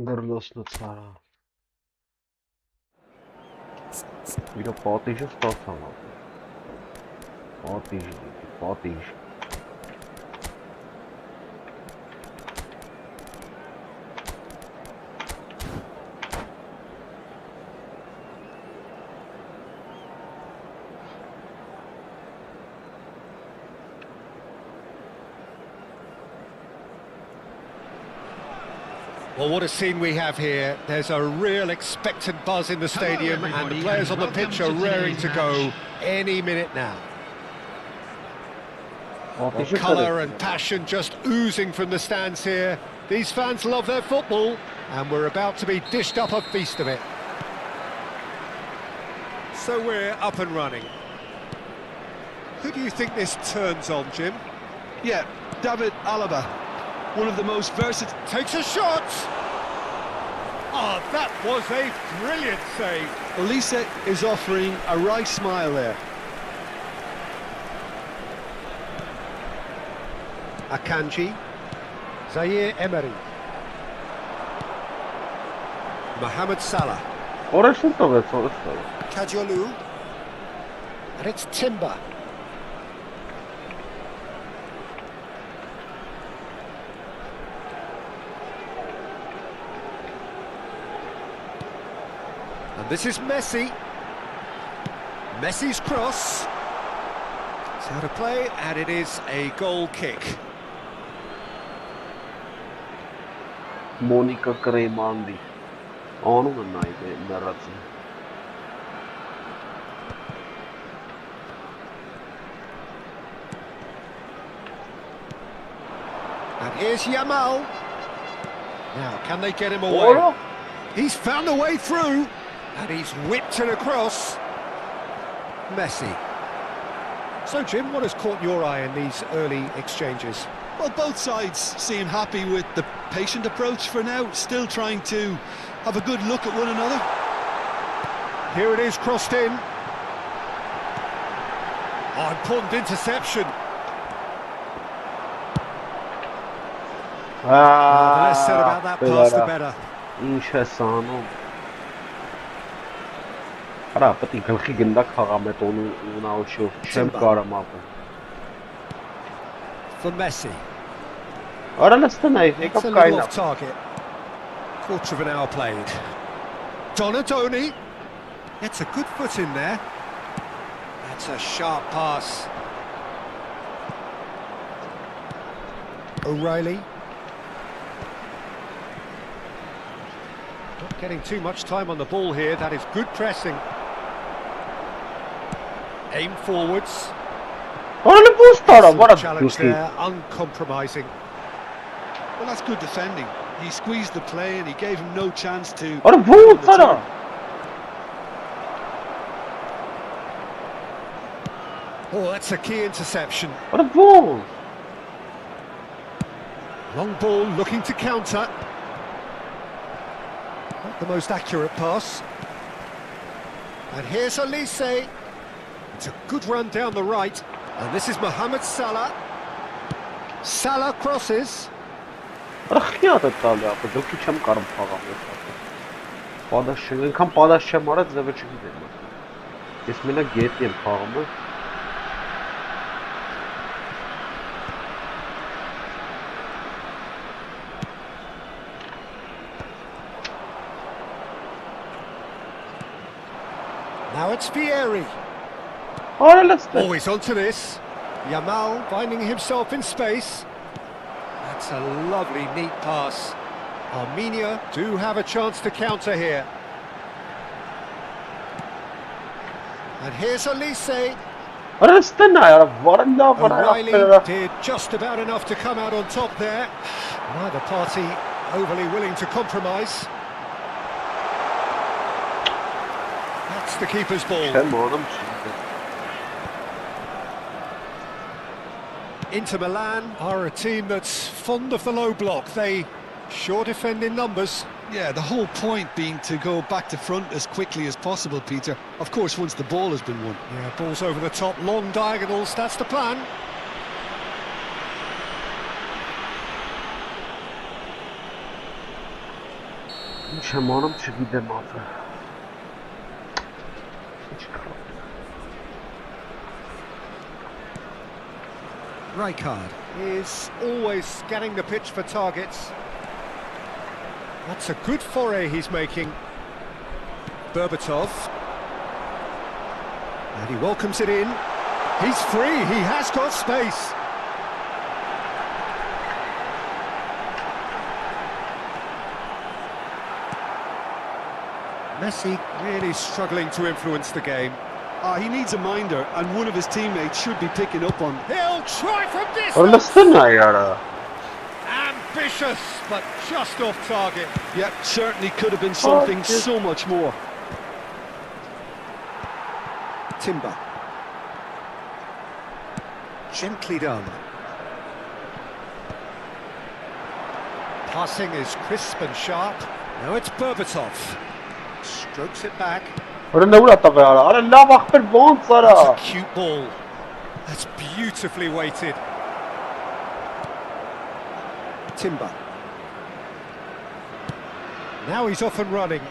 Gırlosno cara. Bir de patlıcı tutarsan abi. Patlıcı. Well, what a scene we have here. There's a real expectant buzz in the stadium, and the players on the pitch are raring to go any minute now. Well, colour and passion just oozing from the stands here. These fans love their football, and we're about to be dished up a feast of it. So we're up and running. Who do you think this turns on, Jim? Yeah, David Alaba, one of the most versatile... Takes a shot! Oh, that was a brilliant save. Elise is offering a right smile there. Akanji, Zaire Emery, Mohamed Salah, Orası da ve sonrası da. Kajolu, and it's Timber. And this is Messi. Messi's cross. It's out of play, and it is a goal kick. Monica Cremandi. Onun neydi Merrat'ın? And here's Yamal. Now, can they get him away? Oğlum. He's found a way through, and he's whipped it across. Messi. So, Jim, what has caught your eye in these early exchanges? Well, both sides seem happy with the patient approach for now, still trying to have a good look at one another. Here it is, crossed in. Oh, important interception. The less said about that pass, the better. Interessanto. Ara, pati galchi ganda khagam et onu unaoshio chem karam apun. For Messi. Ara lastanay, It's ekap a little kaina. off target. Quarter of an hour played. Donadoni. Gets a good foot in there. That's a sharp pass. O'Reilly. Not getting too much time on the ball here. That is good pressing. Aim forwards. Ara le boostara, what a Challenge duty. there, uncompromising. Well, that's good defending. He squeezed the play and he gave him no chance to... Ara boostara. Oh, that's a key interception. Ara boost. Long ball looking to counter. Not the most accurate pass. And here's Elise. It's a good run down the right. And this is Mohamed Salah. Salah crosses. Ara khiyat et tali apı, galchi chem karam khagam et. Padash, inkham padash chem ara dzeve chigidem. Es mena getiem khagam. Now it's Vieri. Ara lasta. Always onto this. Yamal finding himself in space. That's a lovely, neat pass. Armenia do have a chance to counter here. And here's Elise. Ara lastana, ara varanda O'Reilly varanda. did just about enough to come out on top there. Neither party overly willing to compromise. That's the keeper's ball. Chem oğlum şimdi. Inter Milan are a team that's fond of the low block. They sure defend in numbers. Yeah, the whole point being to go back to front as quickly as possible, Peter. Of course, once the ball has been won. Yeah, balls over the top, long diagonals, that's the plan. Chem oğlum chigidem apı. Rijkaard is always scanning the pitch for targets. That's a good foray he's making. Berbatov. And he welcomes it in. He's free, he has got space. Messi really struggling to influence the game. He needs a minder, and one of his teammates should be picking up on. He'll try from distance. Ara lastana yara. Ambitious, but just off target. Yeah, certainly could have been something yes. so much more. Timber. Gently done. Passing is crisp and sharp. Now it's Berbatov. Strokes it back. Ora նուր ատա վրա։ Արա լավ ախպեր ոնց արա։ That's a cute ball. That's beautifully weighted. Timber. Now he's off and running.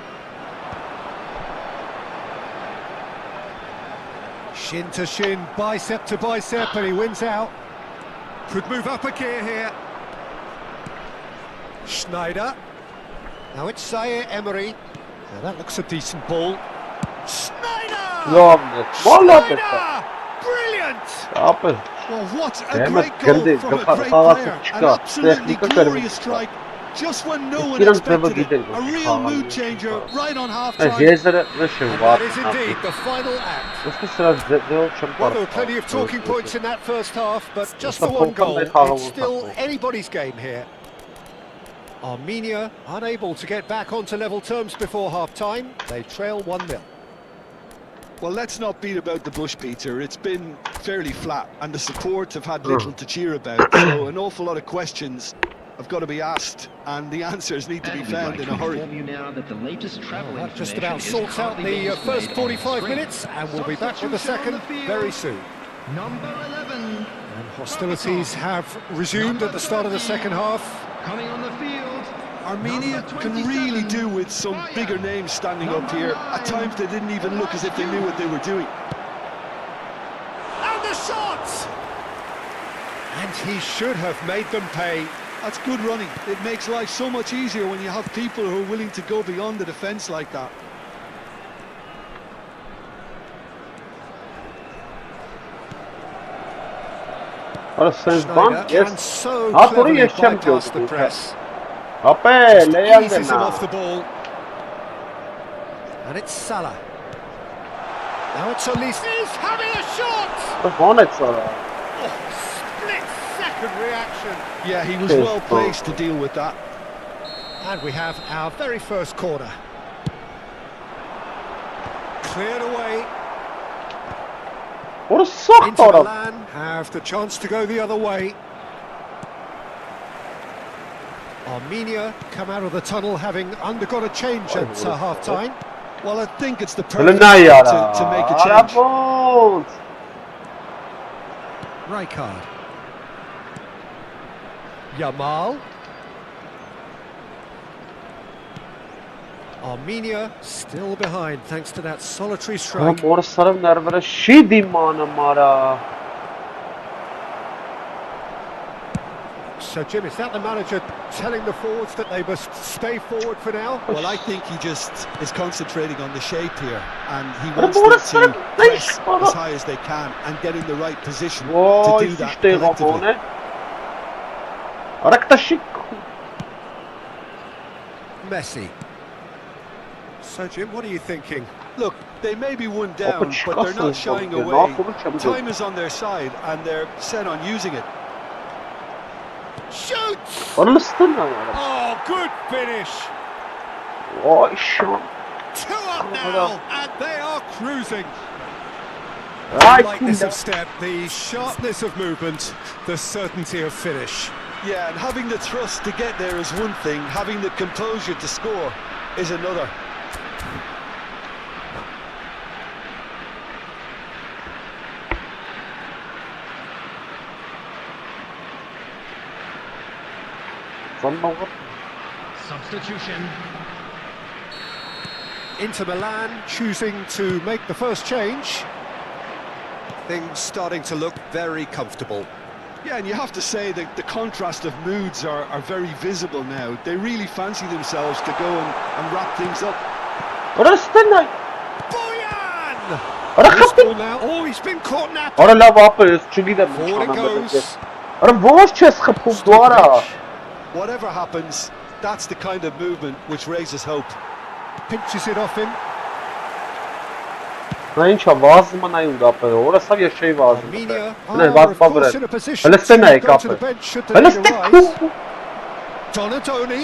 Shin to shin, bicep to bicep, and he wins out. Could move up a gear here. Schneider. Now it's Zaire Emery. Now that looks a decent ball. Schneider! Lovely. Schneider! Brilliant! Ապա Well, what a Damn great it, goal Gandhi, from a Gandhi, great Gandhi, player. An Gandhi, absolutely Gandhi, glorious Gandhi. strike. Just when no one Gandhi, expected it. Gandhi, A real Gandhi, mood Gandhi, changer Gandhi. right on half-time. Եզրը նշում And վատ։ that is indeed the final act. Ոսկե սրա ձեւով չեմ Well, կարող։ there were plenty of talking points in that first half, but just the That's one the goal. problem. It's still anybody's game here. Armenia unable to get back onto level terms before half-time. They trail 1-0. Well, let's not beat about the bush, Peter. It's been fairly flat, and the support have had little to cheer about. So an awful lot of questions have got to be asked, and the answers need to be found in a hurry. That just about sorts out the first 45 minutes, and we'll be back with the second very soon. Number 11. And hostilities have resumed at the start of the second half. Coming on the field. Armenia can really do with some bigger names standing up here. At times they didn't even look as if they knew what they were doing. And the shot! And he should have made them pay. That's good running. It makes life so much easier when you have people who are willing to go beyond the defence like that. Արա sense Schneider ban, can yes. so Ատորի cleverly ես չեմ bypass the գյուղ։ press. Ապա լեյան Eases him դնա։ off the ball. And it's Salah. Now it's Solis. He's having a shot! Ո՞ն է սա։ Oh, split-second reaction. Yeah, he was Yes, well placed to deal with that. And we have our very first corner. Cleared away. Ո՞ր սախ Inter տարա։ Milan have the chance to go the other way. Armenia come out of the tunnel having undergone a change at half-time. Well, I think it's the Հələ perfect նա time яրա։ to make a Արա change. ոնց։ Rijkaard. Yamal. Armenia still behind thanks to that solitary strike. Ո՞ր սարավ ներվերը շի դիմանը մարա։ So Jim, is that the manager telling the forwards that they must stay forward for now? Well, I think he just is concentrating on the shape here, and he But wants them what to a press nice- as high as they can and get in the right position to Ոյ, do that ճիշտ է ողոն collectively. է։ Արա կտաշիկ։ Messi. So Jim, what are you thinking? Look, they may be one down, Ապա but they're not shying չկասես, away. ապա չեմ Time is on their side, and they're set on using it. Shoots! Ո՞ր լստն է։ Oh, good finish! Ոյ շո։ 2 up now, and they are cruising. Այ Lightness of քունդա։ step, the sharpness of movement, the certainty of finish. Yeah, and having the thrust to get there is one thing, having the composure to score is another. Substitution. Inter Milan choosing to make the first change. Things starting to look very comfortable. Yeah, and you have to say that the contrast of moods are very visible now. They really fancy themselves to go and wrap things up. Ո՞ր լստն է։ Boyan! Արա This խփի։ ball now. Oh, he's been caught napping. Արա լավ ապա ես չգիտեմ ինչ Forward it անեմ։ goes. Արա ո՞ց չես խփում դու արա։ Whatever happens, that's the kind of movement which raises hope. Pinches it off him. Նա ինչա վազում է նայ ուր ապա։ Ո՞ր ասավ ես չէի վազում։ Armenia Նայ are վազ of course բավրել։ in a position Հələ to ստեն է go to the կապը։ bench should the Հələ need ստեն arise. քու։ Donadoni.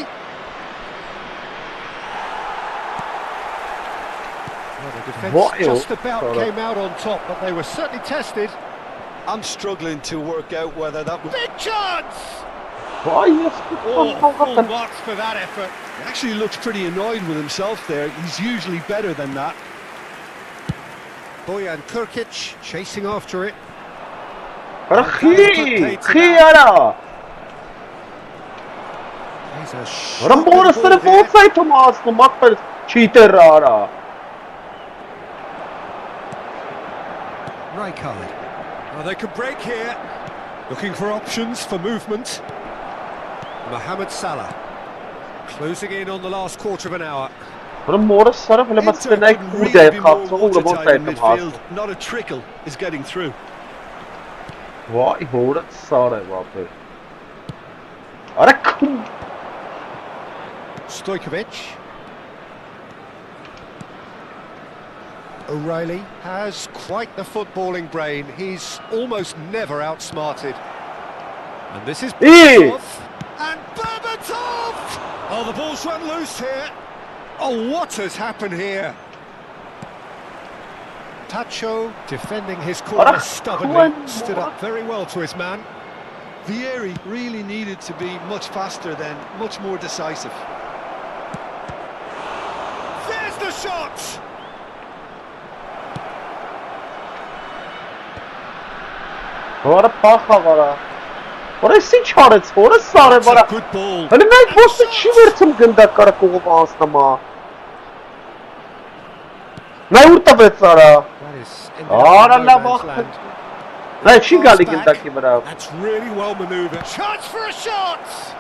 Well, the defence What just else? about Sorry. came out on top, but they were certainly tested. I'm struggling to work out whether that was... Big chance! Why yes? Oh, full marks for that effort. He actually looks pretty annoyed with himself there. He's usually better than that. Bojan Kurkic chasing after it. Khiara. He's a shot. Rambora sare offside Thomas no makpel cheater ara. Rijkaard. Well, they could break here. Looking for options for movement. Mohamed Salah. Closing in on the last quarter of an hour. Rambora sare vele mas Inter tenai could really kude be khat more so watertight in offside midfield. Thomas. Not a trickle is getting through. Why horat sare vape. Ara kum. Stojkovic. O'Reilly has quite the footballing brain. He's almost never outsmarted. And this is Berbatov. And Berbatov! Oh, the ball's run loose here. Oh, what has happened here? Tacho defending his corner stubbornly. Stood up very well to his man. Vieri really needed to be much faster then, much more decisive. There's the shot! Ora paxa vara. Ora si çarets, ora sare That's a vara. good ball. Hani mən boşda çi vertim gânda karakovu bağıstama. Ne urta betsara. That is Ara no la man's bak. land. Ne çi gali Pass gânda back. ki bra. That's really well manoeuvred. Chance for a shot!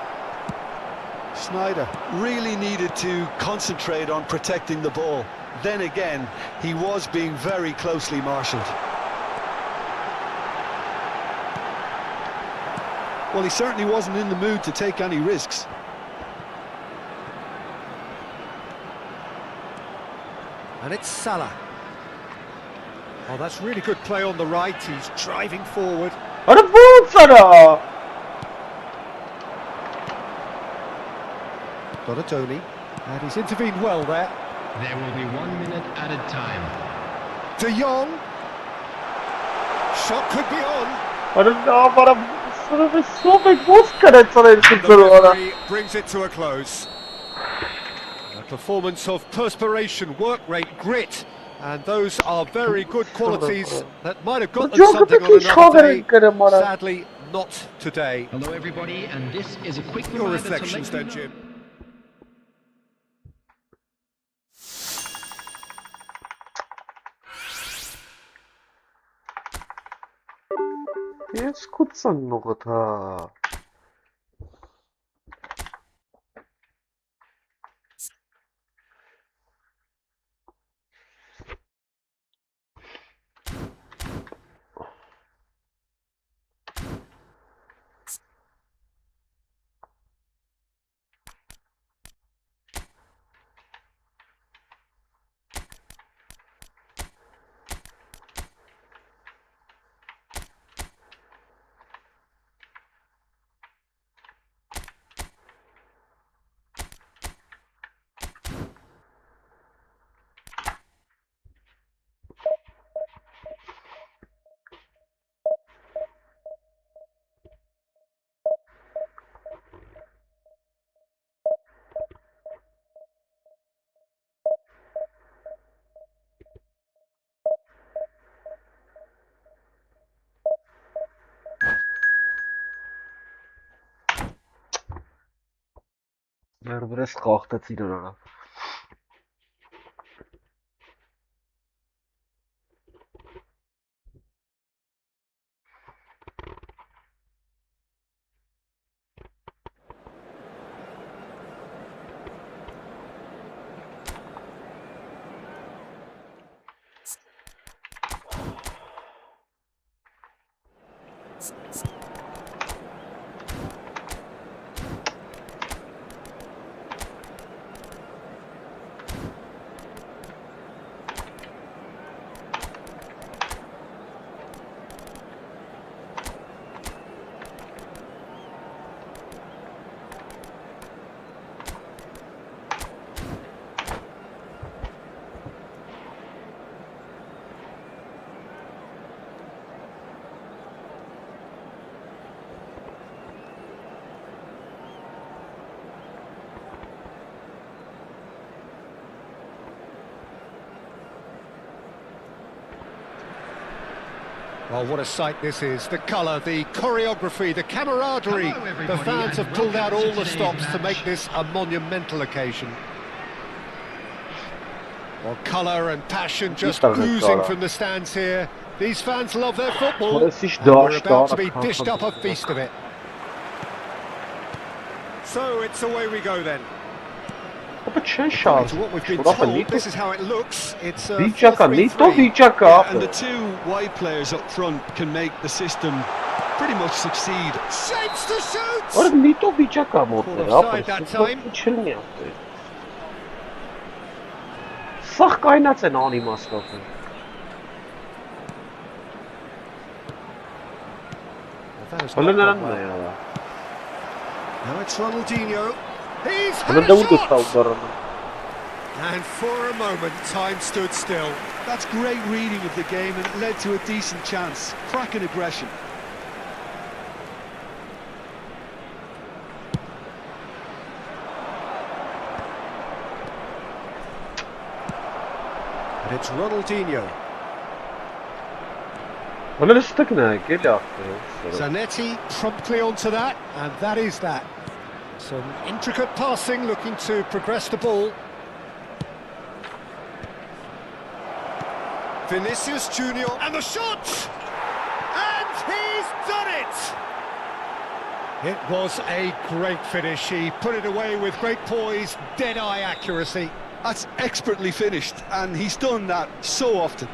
Sneijder really needed to concentrate on protecting the ball. Then again, he was being very closely marshalled. Well, he certainly wasn't in the mood to take any risks. And it's Salah. Oh, that's really good play on the right. He's driving forward. Ara bu sana. Donatoni. And he's intervened well there. There will be 1 minute added time. De Jong. Shot could be on. Ara na vara. Sana bir sobek boz karet sana And the ilgili ora. referee brings it to a close. A performance of perspiration, work rate, grit. And those are very good qualities that might have got them something on another day. Sadly, not today. Hello everybody, and this is a quick Your reminder to reflections let you then, know. Jim. Yes, kutsan noch da. Nervres qaxtatsın ona. Well, what a sight this is. The colour, the choreography, the camaraderie. The fans have pulled out all the stops to make this a monumental occasion. Well, colour and passion just oozing from the stands here. These fans love their football, and we're about to be dished up a feast of it. So it's away we go then. To what we've been told, this is how it looks. It's 4-3-3. And the two wide players up front can make the system pretty much succeed. Shapes to shoot! Offside that time. Սախ կայնած են անիմաստով։ Now it's Ronaldinho. He's had a shot! And for a moment, time stood still. That's great reading of the game and it led to a decent chance. Cracking aggression. And it's Ronaldinho. Zanetti promptly onto that, and that is that. Some intricate passing, looking to progress the ball. Vinicius Junior, and the shot! And he's done it! It was a great finish. He put it away with great poise, dead-eye accuracy. That's expertly finished, and he's done that so often.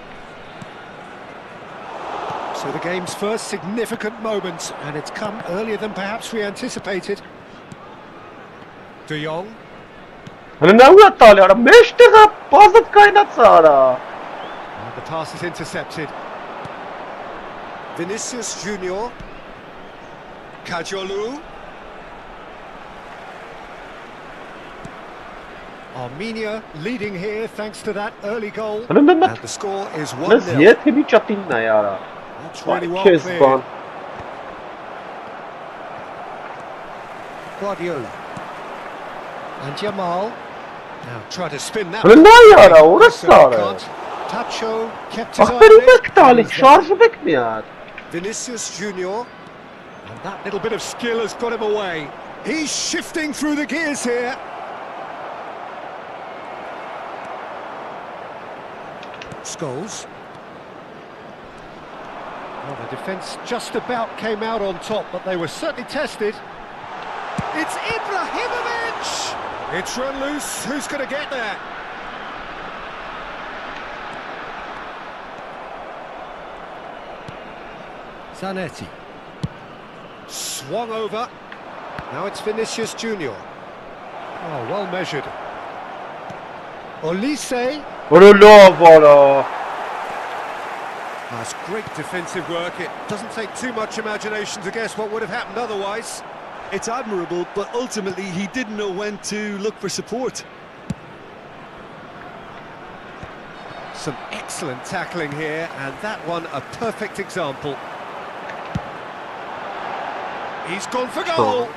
So the game's first significant moment, and it's come earlier than perhaps we anticipated. De Jong. And the pass is intercepted. Vinicius Junior. Kajolu. Armenia leading here thanks to that early goal. And the score is 1-0. That's really well cleared. Guardiola. And Jamal. Now try to spin that. Tacho kept his eye on it. Vinicius Junior. And that little bit of skill has got him away. He's shifting through the gears here. Scholes. Well, the defence just about came out on top, but they were certainly tested. It's Ibrahimovic! It's run loose. Who's going to get there? Zanetti. Swung over. Now it's Vinicius Junior. Oh, well measured. Olise. That's great defensive work. It doesn't take too much imagination to guess what would have happened otherwise. It's admirable, but ultimately he didn't know when to look for support. Some excellent tackling here, and that one a perfect example. He's gone for goal.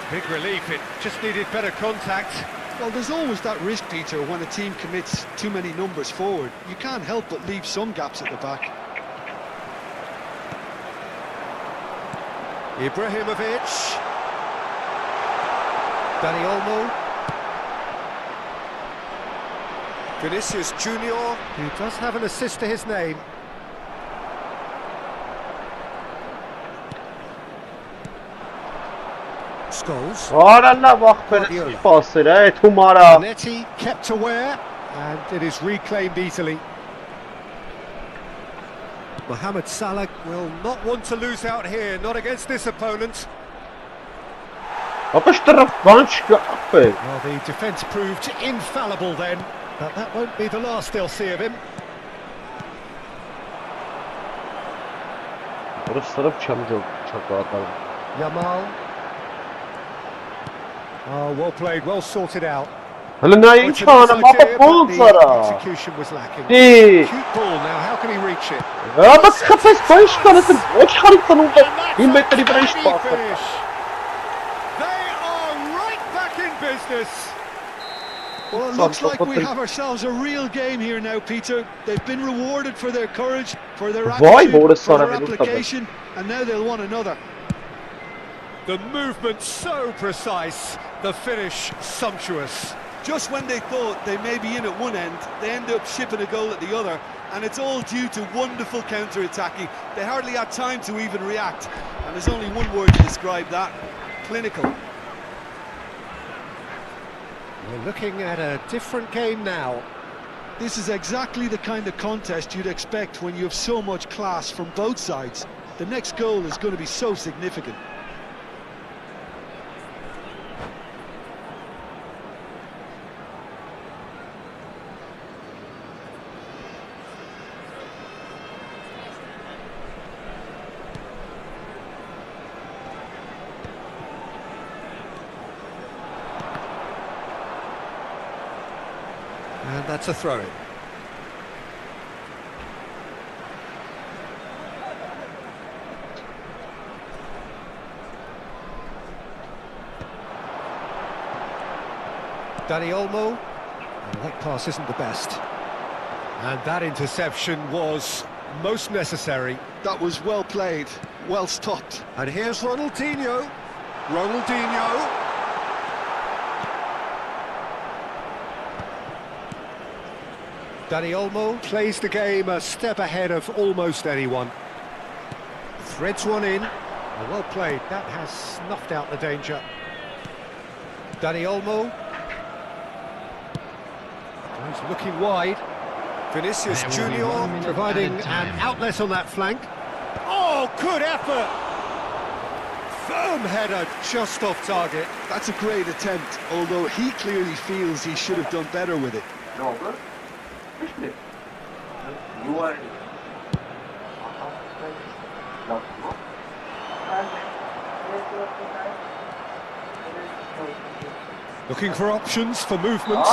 Big relief, it just needed better contact. Well, there's always that risk, Peter, when a team commits too many numbers forward. You can't help but leave some gaps at the back. Ibrahimovic. Dani Olmo. Vinicius Junior, who does have an assist to his name. Scholes. Zanetti kept aware, and it is reclaimed easily. Mohamed Salah will not want to lose out here, not against this opponent. Well, the defence proved infallible then, but that won't be the last they'll see of him. Jamal. Oh, well played, well sorted out. Execution was lacking. Cute ball now, how can he reach it? They are right back in business. Well, it looks like we have ourselves a real game here now, Peter. They've been rewarded for their courage, for their attitude, for their application, and now they'll want another. The movement so precise, the finish sumptuous. Just when they thought they may be in at one end, they end up shipping a goal at the other, and it's all due to wonderful counter-attacking. They hardly had time to even react, and there's only one word to describe that: clinical. We're looking at a different game now. This is exactly the kind of contest you'd expect when you have so much class from both sides. The next goal is going to be so significant. And that's a throw-in. Dani Olmo. The leg pass isn't the best. And that interception was most necessary. That was well played, well stopped. And here's Ronaldinho. Ronaldinho. Dani Olmo plays the game a step ahead of almost anyone. Threads one in. Oh, well played. That has snuffed out the danger. Dani Olmo. He's looking wide. Vinicius Junior providing an outlet on that flank. Oh, good effort! Firm header just off target. That's a great attempt, although he clearly feels he should have done better with it. Looking for options for movement.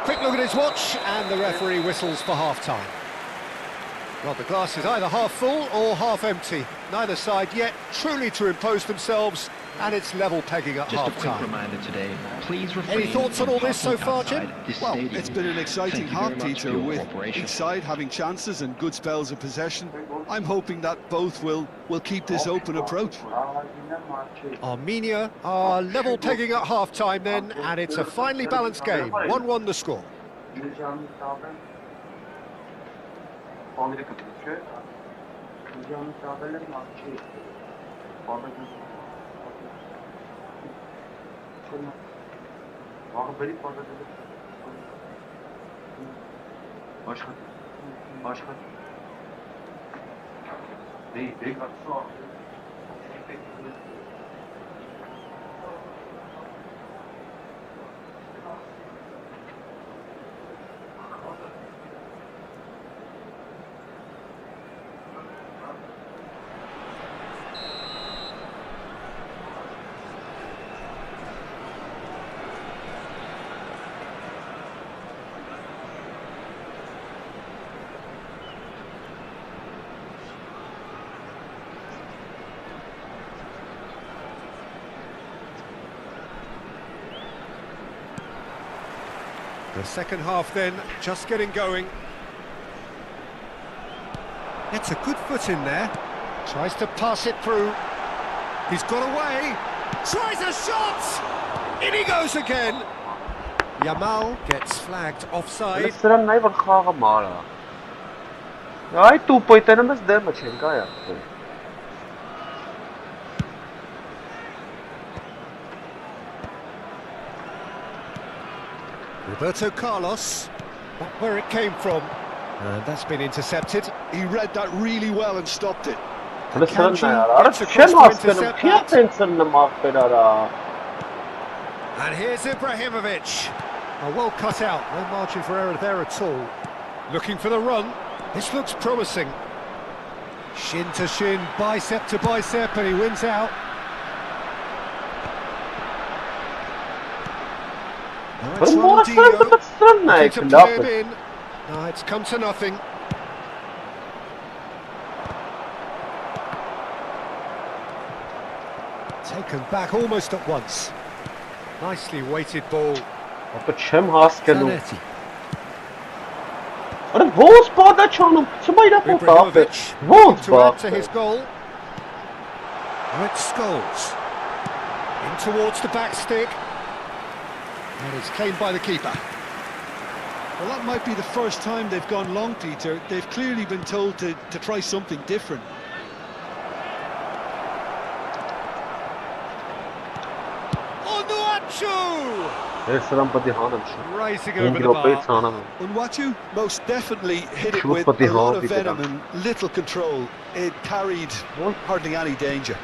Quick look at his watch, and the referee whistles for half-time. Well, the glass is either half full or half empty. Neither side yet truly to impose themselves, and it's level pegging at half-time. Just a quick reminder today, please refrain. Any thoughts on all this so far, Jim? Well, it's been an exciting half, Peter, with each side having chances and good spells of possession. I'm hoping that both will keep this open approach. Armenia are level pegging at half-time then, and it's a finely balanced game. 1-1 the score. The second half then, just getting going. It's a good foot in there. Tries to pass it through. He's got away. Tries a shot! In he goes again. Yamal gets flagged offside. Roberto Carlos, not where it came from, and that's been intercepted. He read that really well and stopped it. And here's Ibrahimovic. Oh, well cut out, no margin for error there at all. Looking for the run, this looks promising. Shin to shin, bicep to bicep, and he wins out. It's Ronaldinho, to play him in. No, it's come to nothing. Taken back almost at once. Nicely weighted ball. Ապա չեմ հասկանում։ Zanetti. Արա ո՞նց բադա չանում, չմա իրա փոքր ապե։ Ո՞նց to add to բա։ his goal. Red Scholes. In towards the back stick. And it's claimed by the keeper. Well, that might be the first time they've gone long, Peter. They've clearly been told to try something different. Onuachu! Էսրան պետք է հանեմ շուտ։ Rising over 5 the րոպեից bar. հանեմ։ Unwatu most definitely hit it Shoot with for the a lot heart, of he did venom that. and little control. It carried hardly any danger.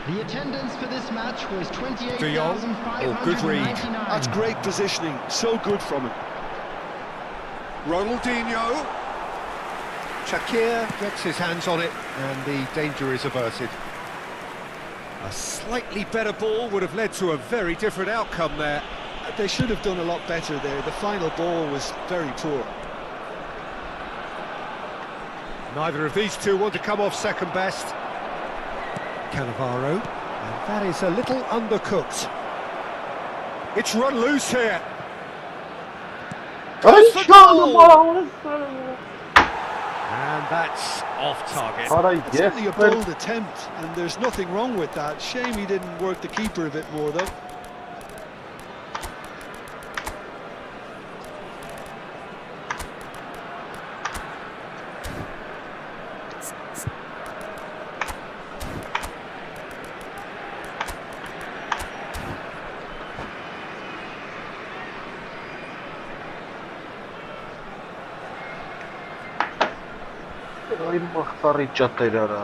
The attendance for this match was De Jong. Oh, good read. 28,599. That's great positioning. So good from him. Ronaldinho. Shakir gets his hands on it and the danger is averted. A slightly better ball would have led to a very different outcome there. They should have done a lot better there. The final ball was very poor. Neither of these two want to come off second best. Cannavaro, and that is a little undercooked. It's run loose here. Արա the չանում goal! բա։ And that's off target. Արա It's ես only a bold attempt, and there's nothing wrong with that. Shame he didn't work the keeper a bit more, though. Այ մախտարի ճատեր արա։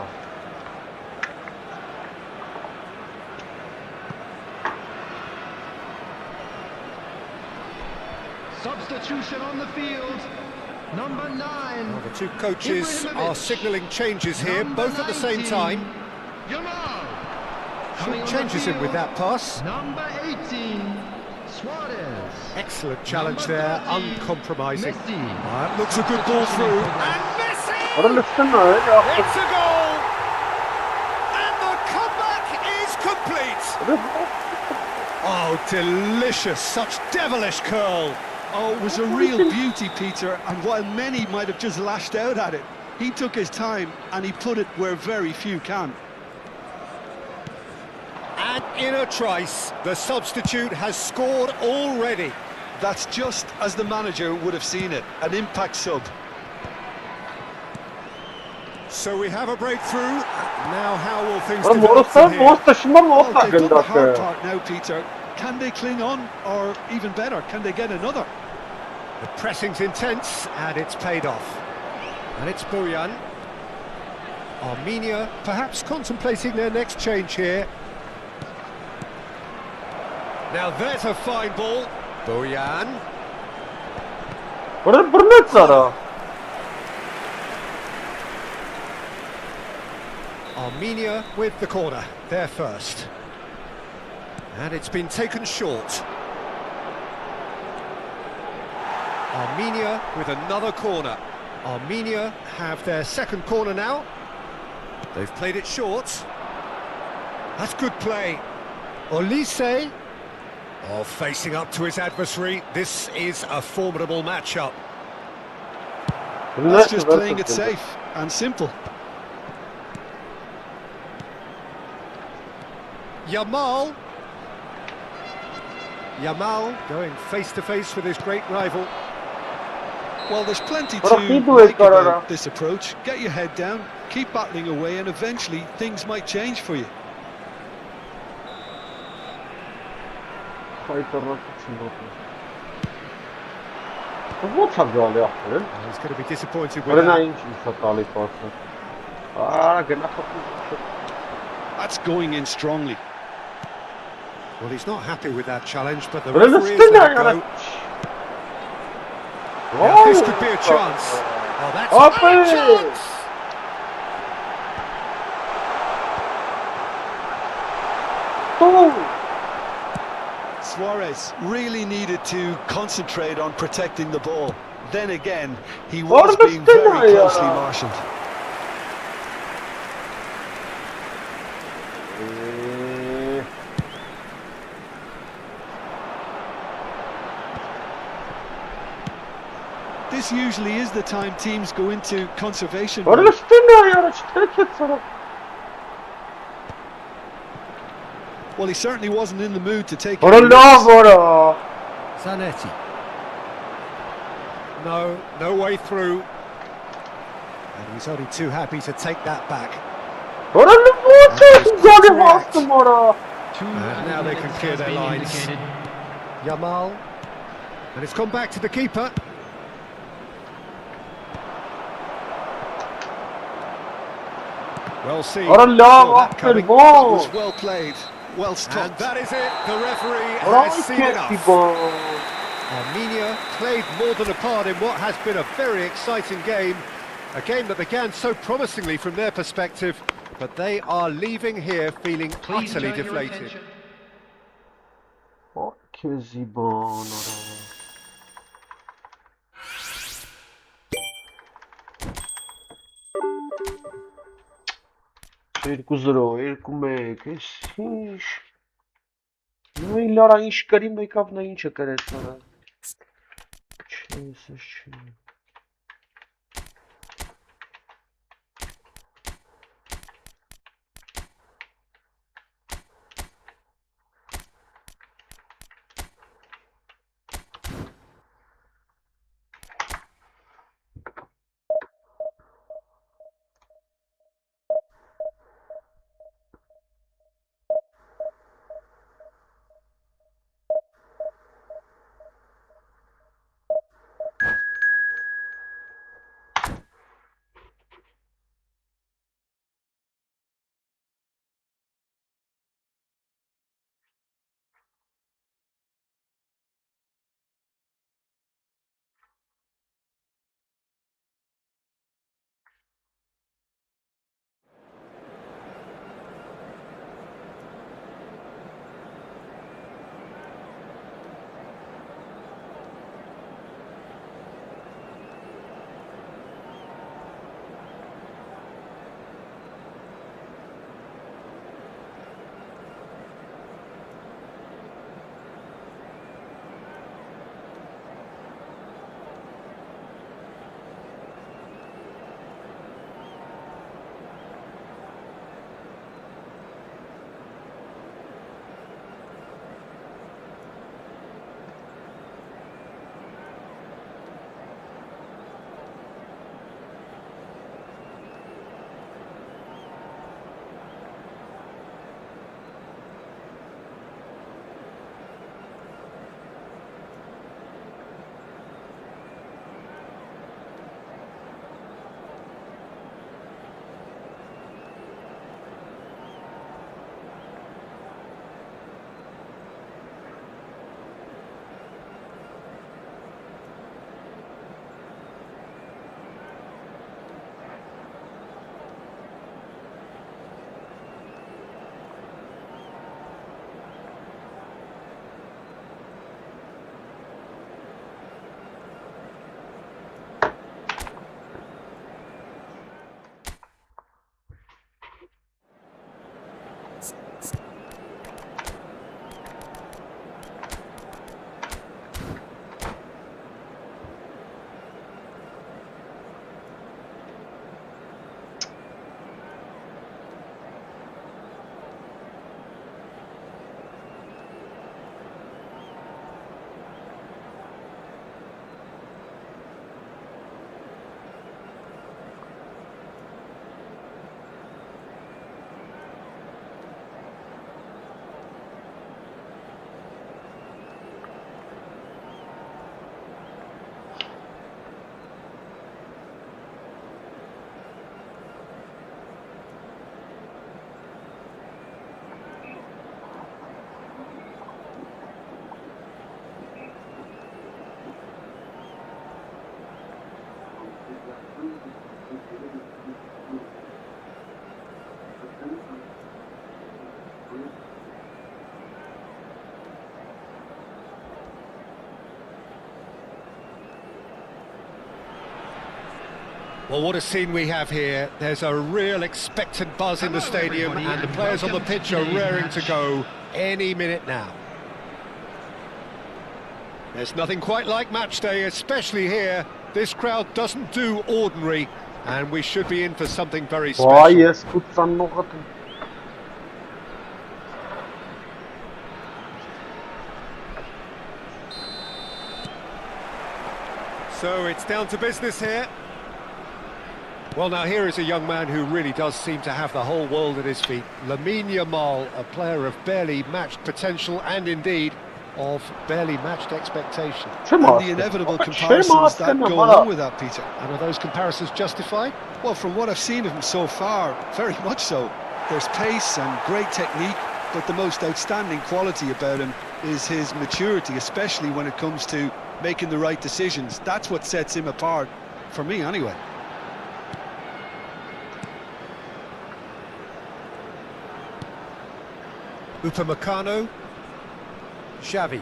Substitution on the field. Number 9. Well, the two coaches are signalling changes here, both at the same time. Yamal. Short changes in with that pass. Number 18. Suarez. Excellent challenge there, uncompromising. Messi. That looks a good ball through. And Messi! Արա լսնա է, It's a goal! And the comeback is complete! Oh, delicious, such devilish curl. Oh, it was a real beauty, Peter, and while many might have just lashed out at it, he took his time and he put it where very few can. And in a trice, the substitute has scored already. That's just as the manager would have seen it, an impact sub. So we have a breakthrough. Now how will things Արա develop մորոսը from here? ո՞նց տշմա Well, մոտ է they've done the hard գնդակը։ part now, Peter. Can they cling on, or even better, can they get another? The pressing's intense, and it's paid off. And it's Bojan. Armenia perhaps contemplating their next change here. Now there's a fine ball. Bojan. Արա բռնեց արա։ Armenia with the corner, there first. And it's been taken short. Armenia with another corner. Armenia have their second corner now. They've played it short. That's good play. Olise. Oh, facing up to his adversary. This is a formidable matchup. That's just playing it safe and simple. Yamal. Yamal going face to face with his great rival. Well, there's plenty What a to people is like got about around. this approach. Get your head down, keep battling away, and eventually things might change for you. Ո՞նց է գալի ախր։ He's going to be disappointed with Որնա that. ինչ է տալի փոսը։ Արա գնահատում։ That's going in strongly. Well, he's not happy with that challenge, but the Որնա referee is let it ստենա go. Now, this could be a chance. Oh, that's Open! a chance! Suarez really needed to concentrate on protecting the ball. Then again, he was being very closely marshalled. This usually is the time teams go into conservation Ora mode. listena ya, çterek sana. Well, he certainly wasn't in the mood to take Ora any la risks. ora. Zanetti. No way through. And he's only too happy to take that back. Ora la boçu gole bastım ora. And now they can clear their lines. Yamal. And it's gone back to the keeper. Well seen. Ora la Saw that coming. That ball. was well played, well And stopped. that is it. The referee Ora has seen kept enough. ball. Armenia played more than a part in what has been a very exciting game. A game that began so promisingly from their perspective, but they are leaving here feeling Please utterly turn your deflated. attention. Que zibon ora. Երկու 0, 2-1, էս ինչ։ Ну и Լարա ինչ կրի մեկավ նա ինչը կրեց ora։ Չես չի։ Well, what a scene we have here. There's a real expectant buzz in the stadium, and the players on the pitch are raring to go any minute now. There's nothing quite like match day, especially here, This crowd doesn't do ordinary, and we should be in for something very Vay special. ես կուծանողը So it's down to business here. Well, now here is a young man who really does seem to have the whole world at his feet. Lamine Yamal, a player of barely matched potential and indeed of barely matched expectation. And the inevitable comparisons that go along with that, Peter. And are those comparisons justified? Well, from what I've seen of him so far, very much so. There's pace and great technique, but the most outstanding quality about him is his maturity, especially when it comes to making the right decisions. That's what sets him apart, for me anyway. Upamecano, Xavi.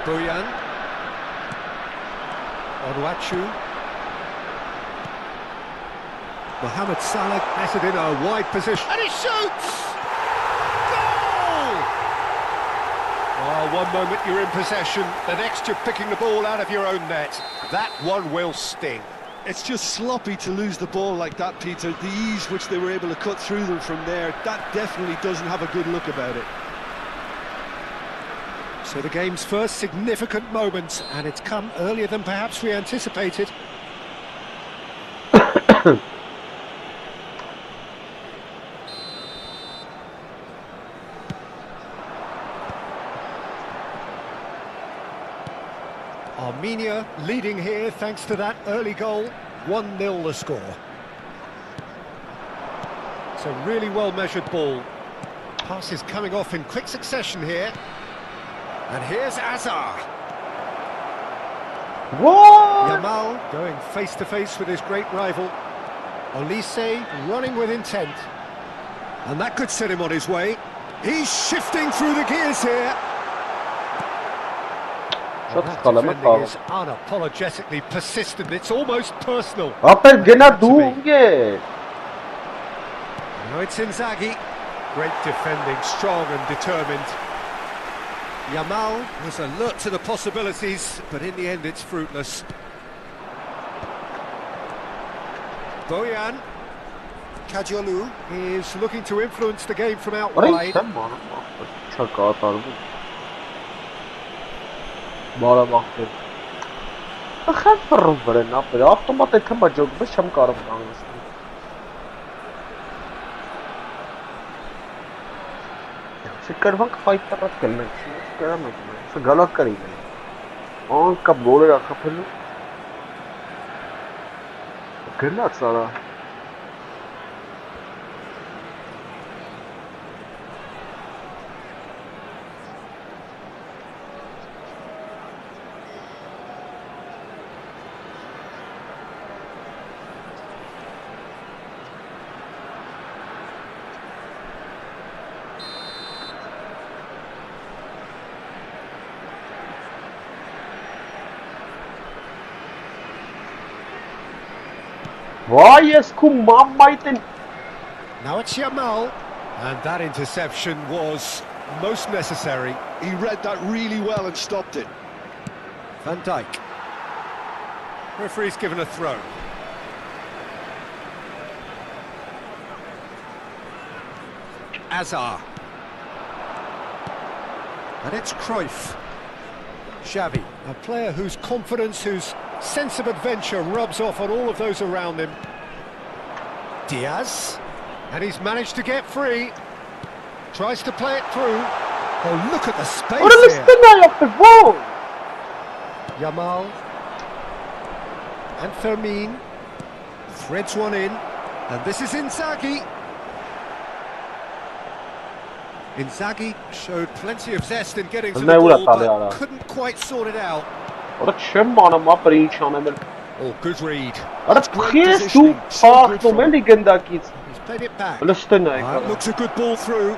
Boyan. Onuachu. Mohamed Salah netted in a wide position. And he shoots! Goal! Well, one moment you're in possession, the next you're picking the ball out of your own net. That one will sting. It's just sloppy to lose the ball like that, Peter. The ease which they were able to cut through them from there, that definitely doesn't have a good look about it. So the game's first significant moment, and it's come earlier than perhaps we anticipated. Armenia leading here thanks to that early goal. 1-0 the score. It's a really well-measured ball. Passes coming off in quick succession here. And here's Azar. What? Yamal going face-to-face with his great rival. Olise running with intent. And that could set him on his way. He's shifting through the gears here. That defending is unapologetically persistent. It's almost personal. Ապեր գնա դու ինգե։ Now it's Inzaghi. Great defending, strong and determined. Yamal was alert to the possibilities, but in the end it's fruitless. Boyan. Kajolu is looking to influence the game from out wide. Բարաբախտեր։ Ախր ֆռվր են ապեր, ավտոմատ է թմա ջոգբես չեմ կարող կանգնեցնել։ Շկարվանք ֆայտարած կլնենք, շկարամ եք, շգալակ կարի գնի։ Անկա բոլեր ախապելու։ Գնաց արա։ Why yes, Kumamaiten? Now it's Yamal, and that interception was most necessary. He read that really well and stopped it. Van Dijk. Referee's given a throw. Azar. And it's Cruyff. Xavi, a player whose confidence, whose sense of adventure rubs off on all of those around him. Diaz, and he's managed to get free. Tries to play it through. Oh, look at the space here. Yamal and Fermin threads one in, and this is Inzaghi. Inzaghi showed plenty of zest in getting to the ball, but couldn't quite sort it out. Oh, good read. That's great positioning. So good from him. He's played it back. Looks a good ball through.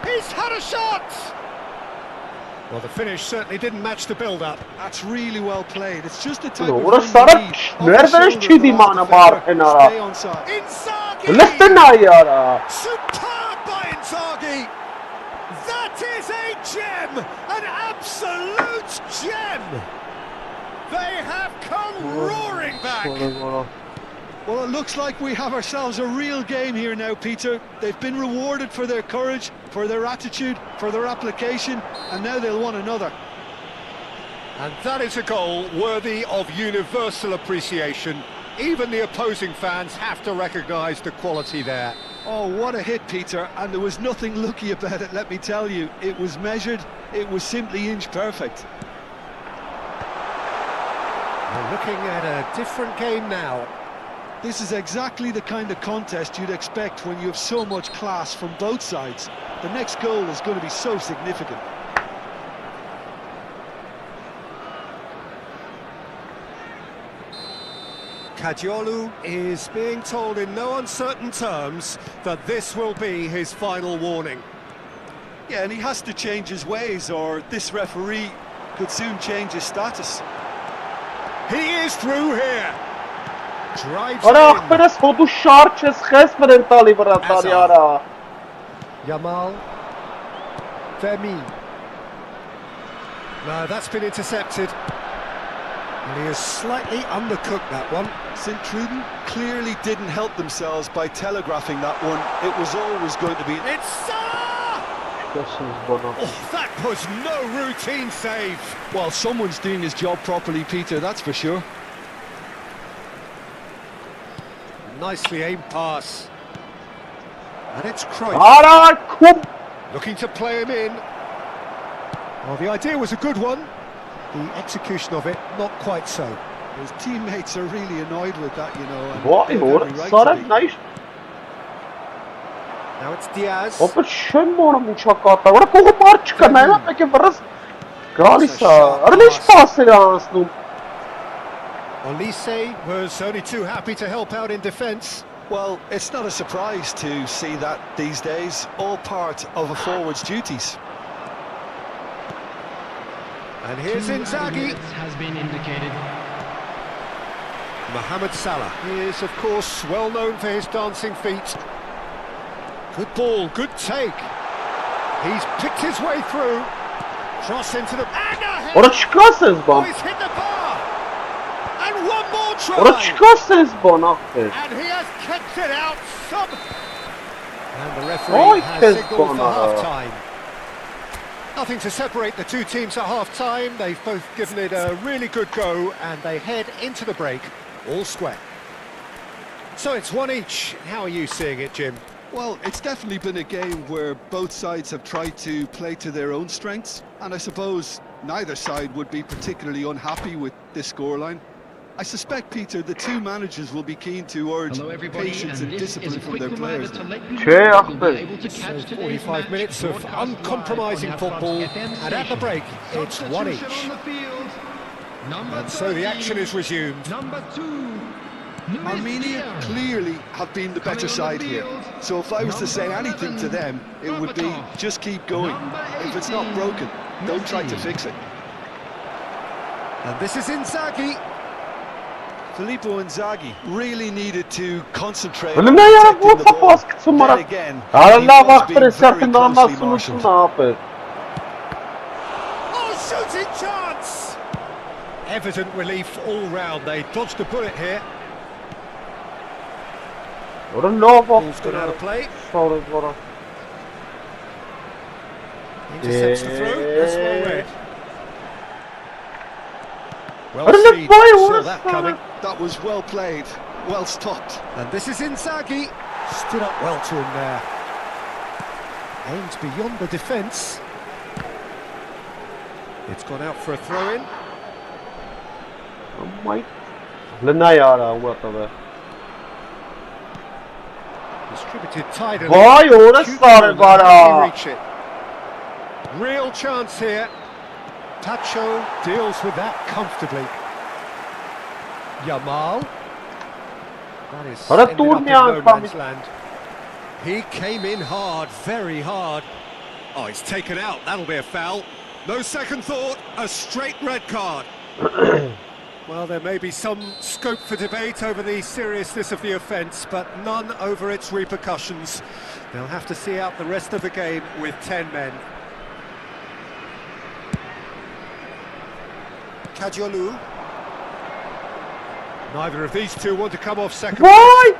He's had a shot! Well, the finish certainly didn't match the build-up. That's really well played. It's just the type of Inzaghi! Superb by Inzaghi! That is a gem! An absolute gem! They have come roaring back! Well, it looks like we have ourselves a real game here now, Peter. They've been rewarded for their courage, for their attitude, for their application, and now they'll want another. And that is a goal worthy of universal appreciation. Even the opposing fans have to recognise the quality there. Oh, what a hit, Peter, and there was nothing lucky about it, let me tell you. It was measured, it was simply inch perfect. We're looking at a different game now. This is exactly the kind of contest you'd expect when you have so much class from both sides. The next goal is going to be so significant. Kadiolu is being told in no uncertain terms that this will be his final warning. Yeah, and he has to change his ways, or this referee could soon change his status. He is through here. Drives Ora, in. apenas todo short es gesper en tali baratari ara. Yamal. Femi. No, that's been intercepted. And he has slightly undercooked that one. St. Truden clearly didn't help themselves by telegraphing that one. It was always going to be... It's Salah! Oh, that was no routine save. Well, someone's doing his job properly, Peter, that's for sure. Nicely aimed pass. And it's Cruyff. Ara, kum. Looking to play him in. Well, the idea was a good one. The execution of it, not quite so. His teammates are really annoyed with that, you know. Vay And oğlum, right Sara to be. nice. Now it's Diaz. Opa schön mora muchakata. Ora kogo par çıkana ya peki biraz. Galisa. Ara ne pası yansın. Olise was only too happy to help out in defence. Well, it's not a surprise to see that these days, all part of a forward's duties. And here's Inzaghi. Has been indicated. Mohamed Salah is, of course, well known for his dancing feet. Good ball, good take. He's picked his way through. Cross into the... And a header! Ora çıkarsınız Oh, ban. he's hit the bar! And one more try! Ora çıkarsınız ban aferin. And he has kept it out some... And the referee Oh, has yes, signalled for Bonner. half-time. Nothing to separate the two teams at half-time. They've both given it a really good go, and they head into the break all square. So it's one each. How are you seeing it, Jim? Well, it's definitely been a game where both sides have tried to play to their own strengths, and I suppose neither side would be particularly unhappy with this scoreline. I suspect, Peter, the two managers will be keen to urge Hello everybody, patience and and this is discipline a from quick their reminder players. to let you Che know that you'll be Ahmed. able to catch So today's 45 match minutes of broadcast live uncompromising on football, Africa FM and at the station. break, it's one Substitution each. on the field. Number And so the 13, action is resumed. Number 2. Armenia clearly have been the better side here, so if I was to say anything to them, it would be just keep going. If it's not broken, don't try to fix it. And this is Inzaghi. Filippo Inzaghi really needed to concentrate Öyle on ne ya protecting bu the ball. baskı sumara. Then again, he Allah was bak being bir very sertin closely anlasın marshalled. ne yapır. Oh, shooting chance! Evident relief all round. They dodged a bullet here. Ora ne Ball's gone out bak. of play. Sorry bora. Intercepts the throw. That's well read. Well Öyle seen. boy Saw orası. that coming. That was well played, well stopped. And this is Inzaghi. Stood up well to him there. Aimed beyond the defence. It's gone out for a throw-in. Amma lena yara huwa tabe. Distributed tidily. Vay orası Cute sarı ball, how can he bara. reach it? Real chance here. Tacho deals with that comfortably. Yamal. That is Ara ended up in durmayan no tam- man's land. He came in hard, very hard. Oh, he's taken out. That'll be a foul. No second thought, a straight red card. Well, there may be some scope for debate over the seriousness of the offence, but none over its repercussions. They'll have to see out the rest of the game with 10 men. Kadiolu. Neither of these two want to come off second. Vay!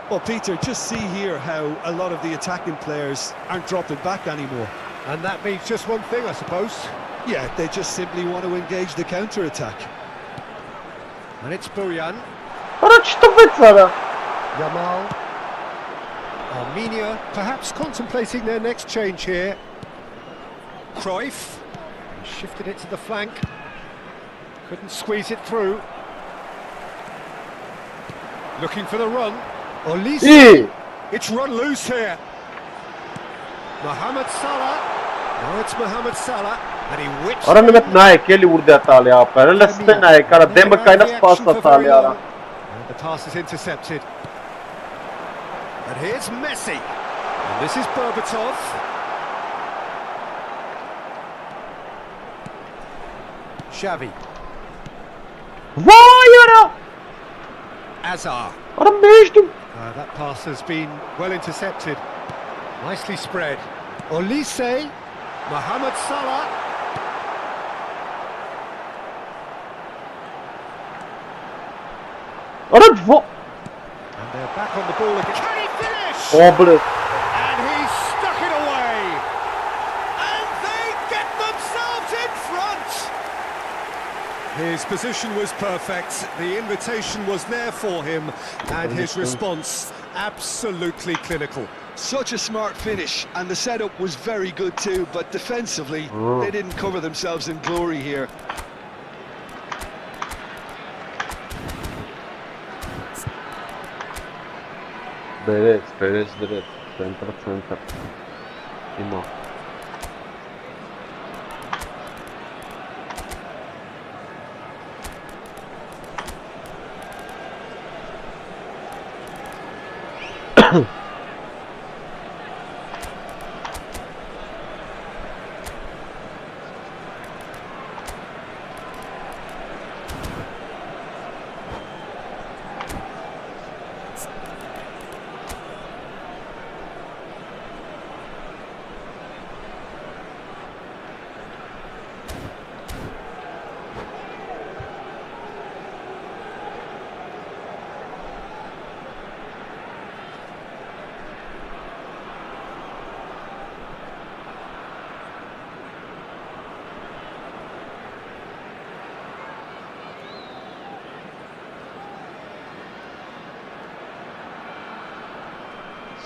Well, Peter, just see here how a lot of the attacking players aren't dropping back anymore. And that means just one thing, I suppose. Yeah, they just simply want to engage the counter-attack. And it's Buryan. Առաջ տվեց արա։ Yamal. Armenia perhaps contemplating their next change here. Cruyff shifted it to the flank. Couldn't squeeze it through. Looking for the run. Olise. Ի, It's run loose here. Mohamed Salah. No, it's Mohamed Salah. And he whips. արա նմետ նայեք էլի ուր դե տալի ապերը, լստե նայեք, արա դեմը կայնա սպասա տալի արա։ And the pass is intercepted. And here's Messi. And this is Berbatov. Xavi. Vay արա, Azar. արա մեջդում։ That pass has been well intercepted. Nicely spread. Olise. Mohamed Salah. Արա ո։ And they're back on the ball again. Can he finish? Օբլե։ And he stuck it away. And they get themselves in front. His position was perfect. The invitation was there for him. And his response absolutely clinical. Such a smart finish, and the setup was very good too, but defensively, they didn't cover themselves in glory here. Բերեց դրեց, ցենտր։ Հիմա։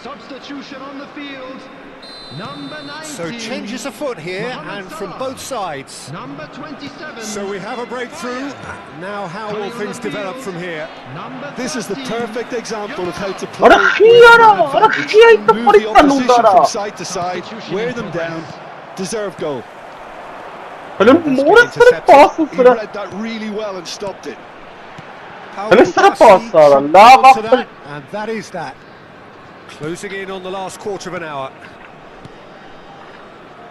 Substitution on the field. Number 19. So changes afoot here, and from both sides. Number 27. So we have a breakthrough. Now how will things develop from here? Number This is the 13. perfect example of how to play. Արա խի արա, արա խի այդ Move պարի the տանուն opposition դարա։ from side to side, wear them down, deserve goal. Հələ մորս դրը պասը He սրա։ read that really well and stopped it. Հələ սրա պասը արա, լավ To ապել։ that, and that is that. Closing in on the last quarter of an hour.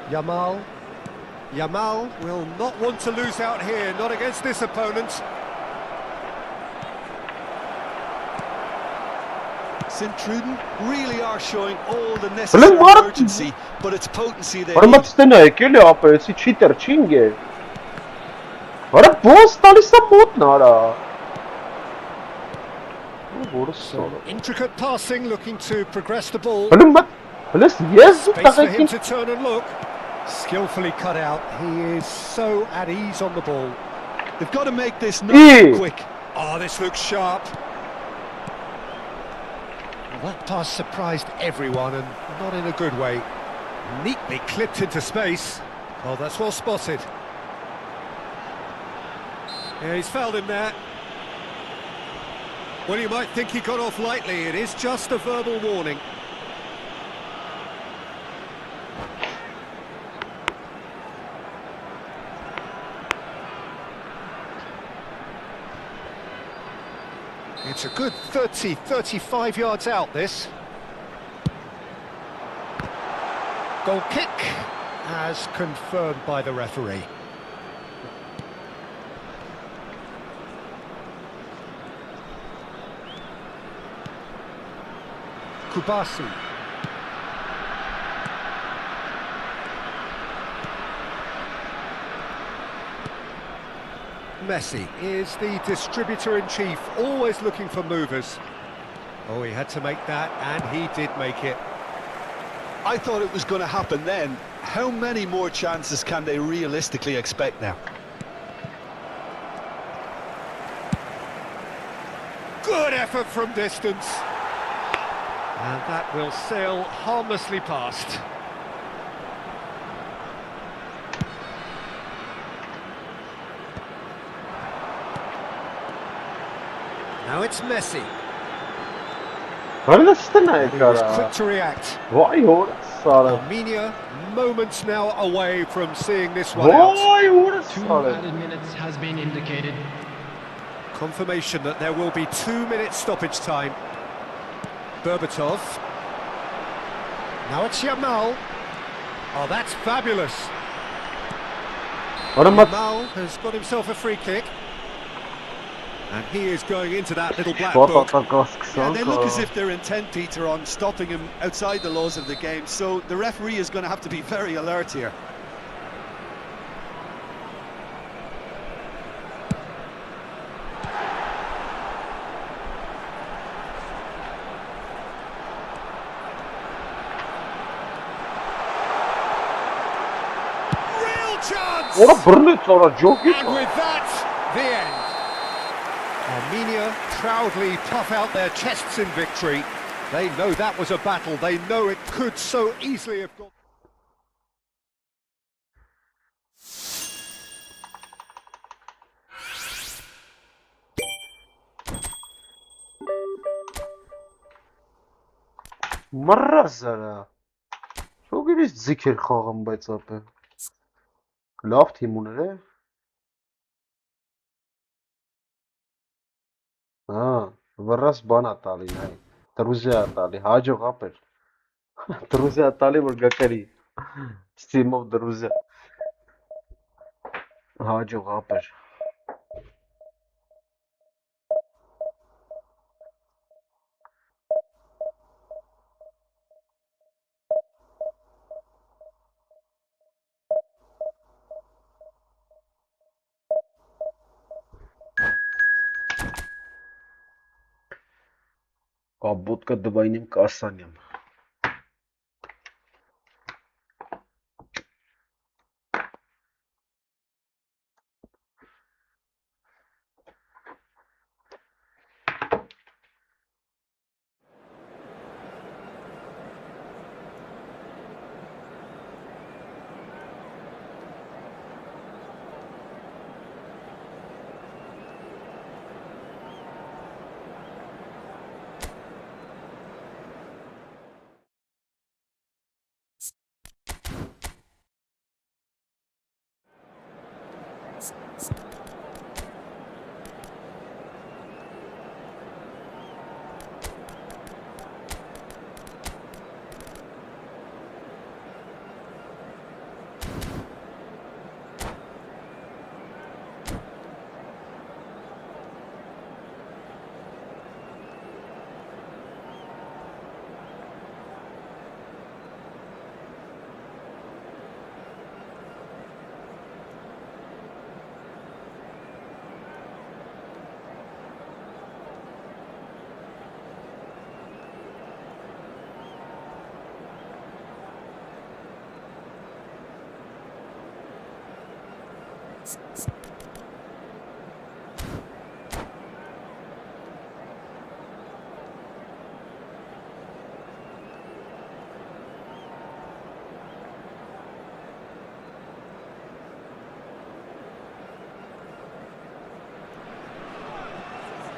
Yamal. Yamal will not want to lose out here, not against this opponent. Sint-Truiden really are showing all the necessary Hələ մարդ urgency, but it's potency they Արա need. մտստե նայեք էլի ապերեցի չիտեր չինգ է։ Արա բոս տալիս է մոտնը արա։ Որս սորը։ Intricate passing, looking to progress the ball. Հələ մտ, հəլես ես ու Space for him տղեկին։ to turn and look. Skillfully cut out. He is so at ease on the ball. They've got to make this nice quick. Oh, this looks sharp. Well, that pass surprised everyone, and not in a good way. Neatly clipped into space. Oh, that's well spotted. Yeah, he's fouled him there. Well, you might think he got off lightly. It is just a verbal warning. It's a good 30, 35 yards out, this. Goal kick, as confirmed by the referee. Kubasi. Messi is the distributor-in-chief, always looking for movers. Oh, he had to make that, and he did make it. I thought it was going to happen then. How many more chances can they realistically expect now? Good effort from distance. And that will sail harmlessly past. Now it's Messi. Hırlıstına He was kara. quick to react. Vay orası. Armenia, moments now away from seeing this one out. Vay 2 orası. added minutes has been indicated. Confirmation that there will be 2 minutes stoppage time. Berbatov. Now it's Yamal. Oh, that's fabulous. Yamal has got himself a free kick. And he is going into that little black book. Yeah, they look as if they're intent, Peter, on stopping him outside the laws of the game, so the referee is going to have to be very alert here. Real chance! Orada And with that, the end. Armenia proudly puff out their chests in victory. They know that was a battle. They know it could so easily have gone. Մռազարա։ Շոգերից ձիքեր խաղում բայց ապե։ Լավ թիմ ուներ է։ Հա, վռաս բանա տալի, հայ։ Դրուզիա տալի, հաջող ապեր։ Դրուզիա տալի որ գակերի։ Ստիմով դրուզիա։ Հաջող ապեր։ Կաբոտկա դվայնիմ կասանյամ։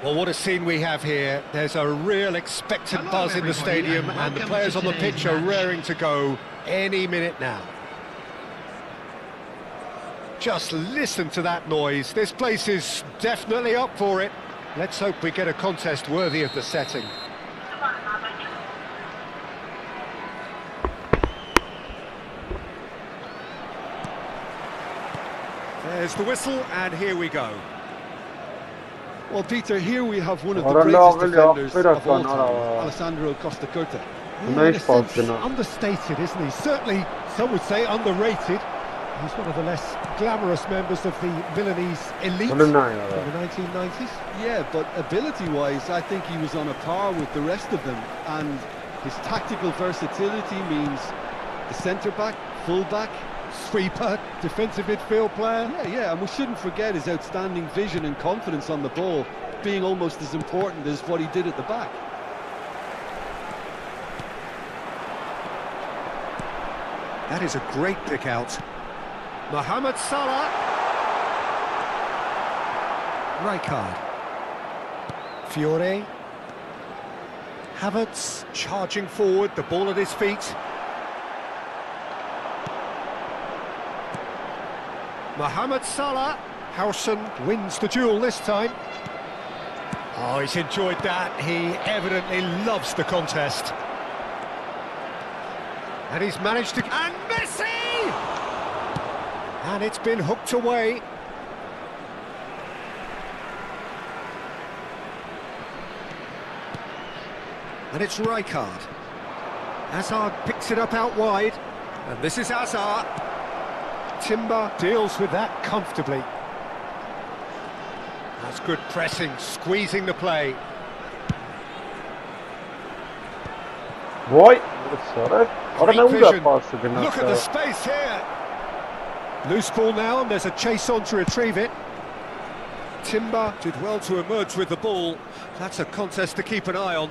Well, what a scene we have here. There's a real expectant buzz in the stadium, and the players on the pitch are raring to go any minute now. Just listen to that noise. This place is definitely up for it. Let's hope we get a contest worthy of the setting. There's the whistle, and here we go. Well, Peter, here we have one of the greatest defenders of all time, Alessandro Costa It's understated, isn't he? Certainly, some would say underrated. He's one of the less glamorous members of the Milanese elite Öyle in ne ya? the 1990s. Yeah, but ability-wise, I think he was on a par with the rest of them, and his tactical versatility means the centre-back, full-back, Sweeper, defensive midfield player. yeah, and we shouldn't forget his outstanding vision and confidence on the ball, being almost as important as what he did at the back. That is a great pick out. Mohamed Salah. Rijkaard. Fiore. Havertz charging forward, the ball at his feet. Mohamed Salah. Howson wins the duel this time. Oh, he's enjoyed that. He evidently loves the contest. And he's managed to... And Messi! And it's been hooked away. And it's Rijkaard. Hazard picks it up out wide. And this is Hazard. Timber deals with that comfortably. That's good pressing, squeezing the play. Vay! Sonra. Orada ne Great uzak vision. pası gene. Look at the space here. Loose ball now, and there's a chase on to retrieve it. Timber did well to emerge with the ball. That's a contest to keep an eye on.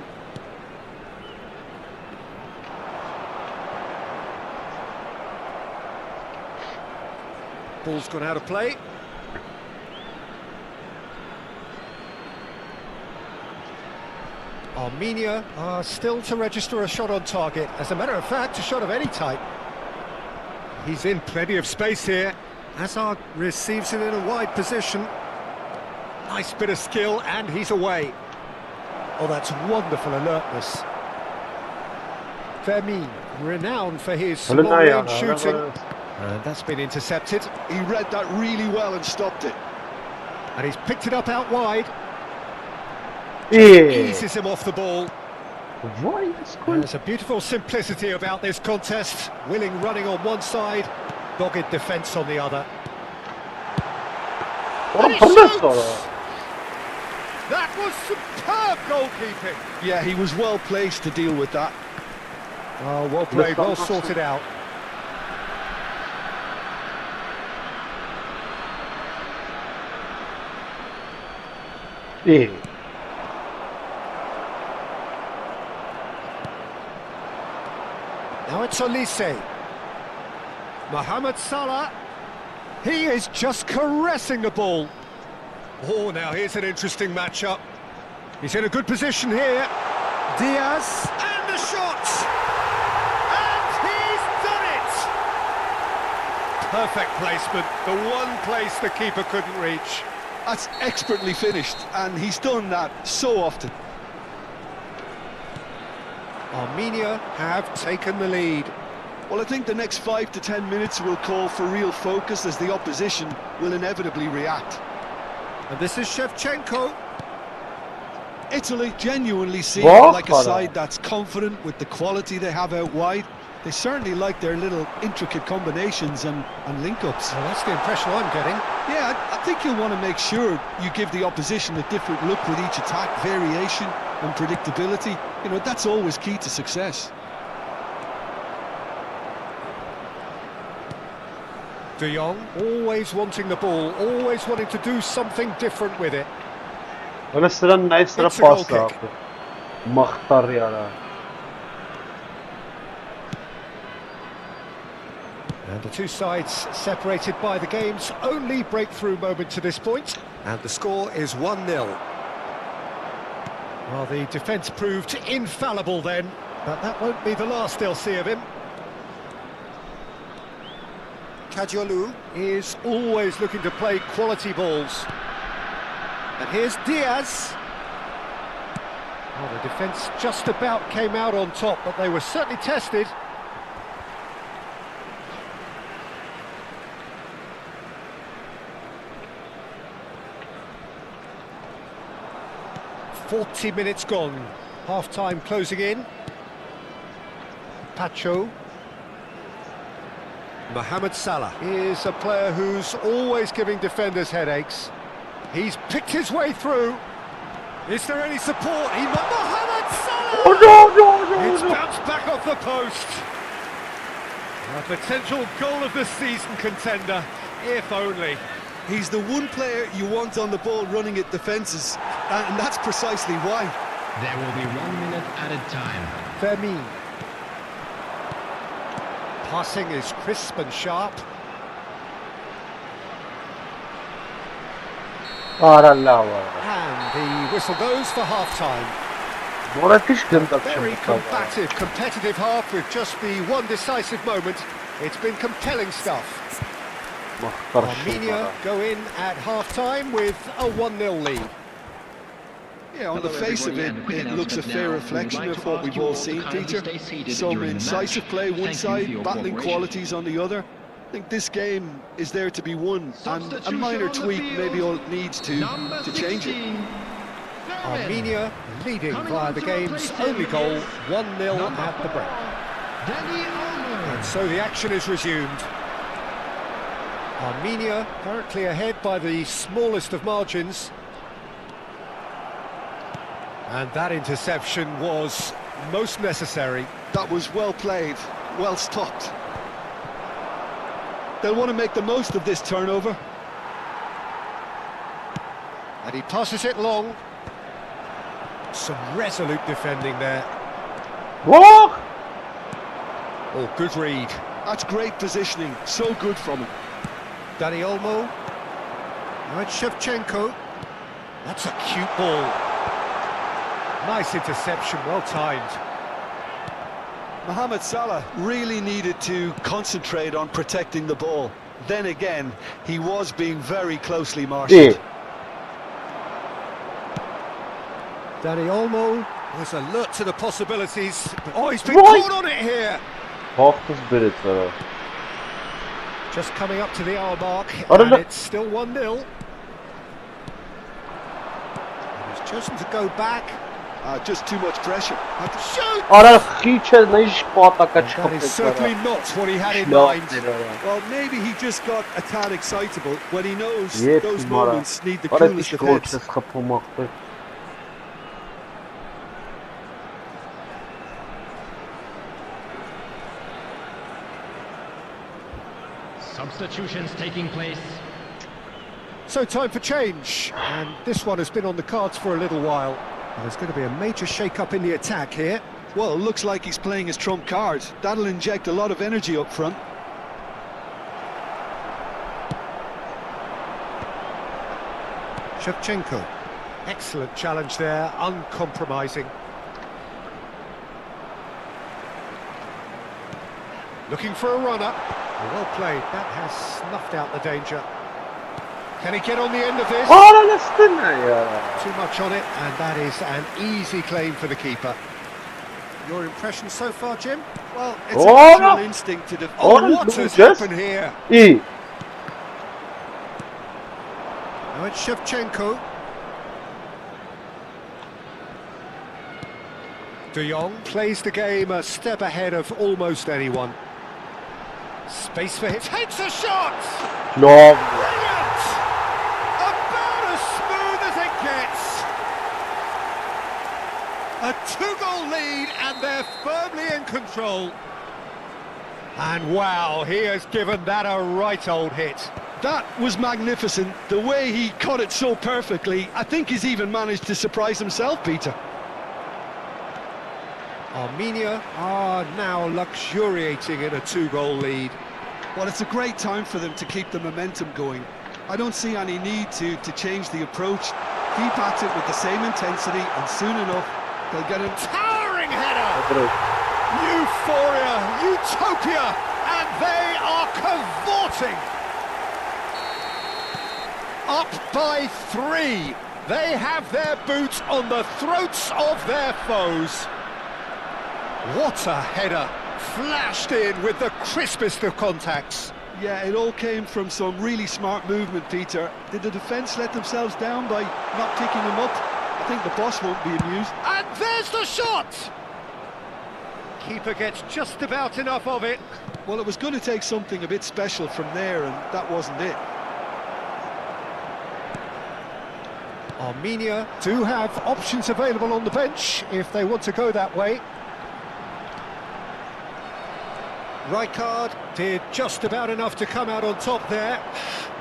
Ball's gone out of play. Armenia are still to register a shot on target. As a matter of fact, a shot of any type. He's in plenty of space here. Hazard receives it in a wide position. Nice bit of skill, and he's away. Oh, that's wonderful alertness. Fermin, renowned for his Öyle ne ya? long-range shooting. And that's been intercepted. He read that really well and stopped it. And he's picked it up out wide. İyi. Eases him off the ball. Vay! There's a beautiful simplicity about this contest. Willing running on one side, dogged defence on the other. Oğlum fırla sonra. That was superb goalkeeping. Yeah, he was well placed to deal with that. Oh, well played, well sorted out. İyi. Now it's Olise. Mohamed Salah. He is just caressing the ball. Oh, now here's an interesting matchup. He's in a good position here. Diaz, and the shot! And he's done it! Perfect placement, the one place the keeper couldn't reach. That's expertly finished, and he's done that so often. Armenia have taken the lead. Well, I think the next 5 to 10 minutes will call for real focus as the opposition will inevitably react. And this is Shevchenko. Italy genuinely seem What? like a side that's confident with the quality they have out wide. They certainly like their little intricate combinations and link-ups. Well, that's the impression I'm getting. Yeah, I think you'll want to make sure you give the opposition a different look with each attack, variation and predictability. You know, that's always key to success. De Jong, always wanting the ball, always wanting to do something different with it. Öyle sıranın ne sıra It's a goal pas kick. abi. Mahtar ya. And the two sides separated by the game's only breakthrough moment to this point. And the score is 1-0. Well, the defence proved infallible then, but that won't be the last they'll see of him. Kadiolu is always looking to play quality balls. And here's Diaz. Well, the defence just about came out on top, but they were certainly tested. "40 minutes gone, half-time closing in. Pacho. Mohamed Salah is a player who's always giving defenders headaches. He's picked his way through. Is there any support? Mohamed Salah! Oh no! It's bounced back off the post. A potential goal of the season contender, if only. He's the one player you want on the ball running at defences, and that's precisely why. There will be 1 minute added time. Fermin. Passing is crisp and sharp. Արալա վարը։ And the whistle goes for half-time. Որոշ գնդակ Very չեմ combative, competitive half with just the one decisive moment. It's been compelling stuff. Armenia go in at half-time with a 1-0 lead. Yeah, on the face of it, it looks a fair reflection of what we've all seen, Peter. Some incisive play one side, battling qualities on the other. I think this game is there to be won, and a minor tweak maybe all it needs to change it. Armenia leading via the game's only goal, 1-0 at the break. And so the action is resumed. Armenia currently ahead by the smallest of margins. And that interception was most necessary. That was well played, well stopped. They'll want to make the most of this turnover. And he passes it long. Some resolute defending there. Whoa! Oh, good read. That's great positioning, so good from him. Dani Olmo. Now it's Shevchenko. That's a cute ball. Nice interception, well timed. Mohamed Salah really needed to concentrate on protecting the ball. Then again, he was being very closely marshalled. Dani Olmo was alert to the possibilities. Oh, he's been caught on it here. Just coming up to the hour mark, and it's still 1-0. And he's chosen to go back. Just too much pressure. Shoot! That is certainly not what he had in mind. Well, maybe he just got a tad excitable when he knows those moments need the coolest of heads. Substitutions taking place. So time for change, and this one has been on the cards for a little while. And there's going to be a major shake-up in the attack here. Well, it looks like he's playing his trump card. That'll inject a lot of energy up front. Shevchenko. Excellent challenge there, uncompromising. Looking for a runner. Well played, that has snuffed out the danger. Can he get on the end of this? Too much on it, and that is an easy claim for the keeper. Your impression so far, Jim? Well, it's a natural instinct to defend. Oh, what has happened here? Now it's Shevchenko. De Jong plays the game a step ahead of almost anyone. Space for him. Takes a shot! No. Brilliant! About as smooth as it gets. A 2-goal lead, and they're firmly in control. And wow, he has given that a right old hit. That was magnificent. The way he caught it so perfectly, I think he's even managed to surprise himself, Peter. Armenia are now luxuriating in a 2-goal lead. Well, it's a great time for them to keep the momentum going. I don't see any need to change the approach. Keep at it with the same intensity, and soon enough, they'll get a towering header! Euphoria, utopia, and they are cavorting! Up by 3. They have their boots on the throats of their foes. What a header, flashed in with the crispest of contacts. Yeah, it all came from some really smart movement, Peter. Did the defence let themselves down by not picking him up? I think the boss won't be amused. And there's the shot! Keeper gets just about enough of it. Well, it was going to take something a bit special from there, and that wasn't it. Armenia do have options available on the bench if they want to go that way. Rijkaard did just about enough to come out on top there.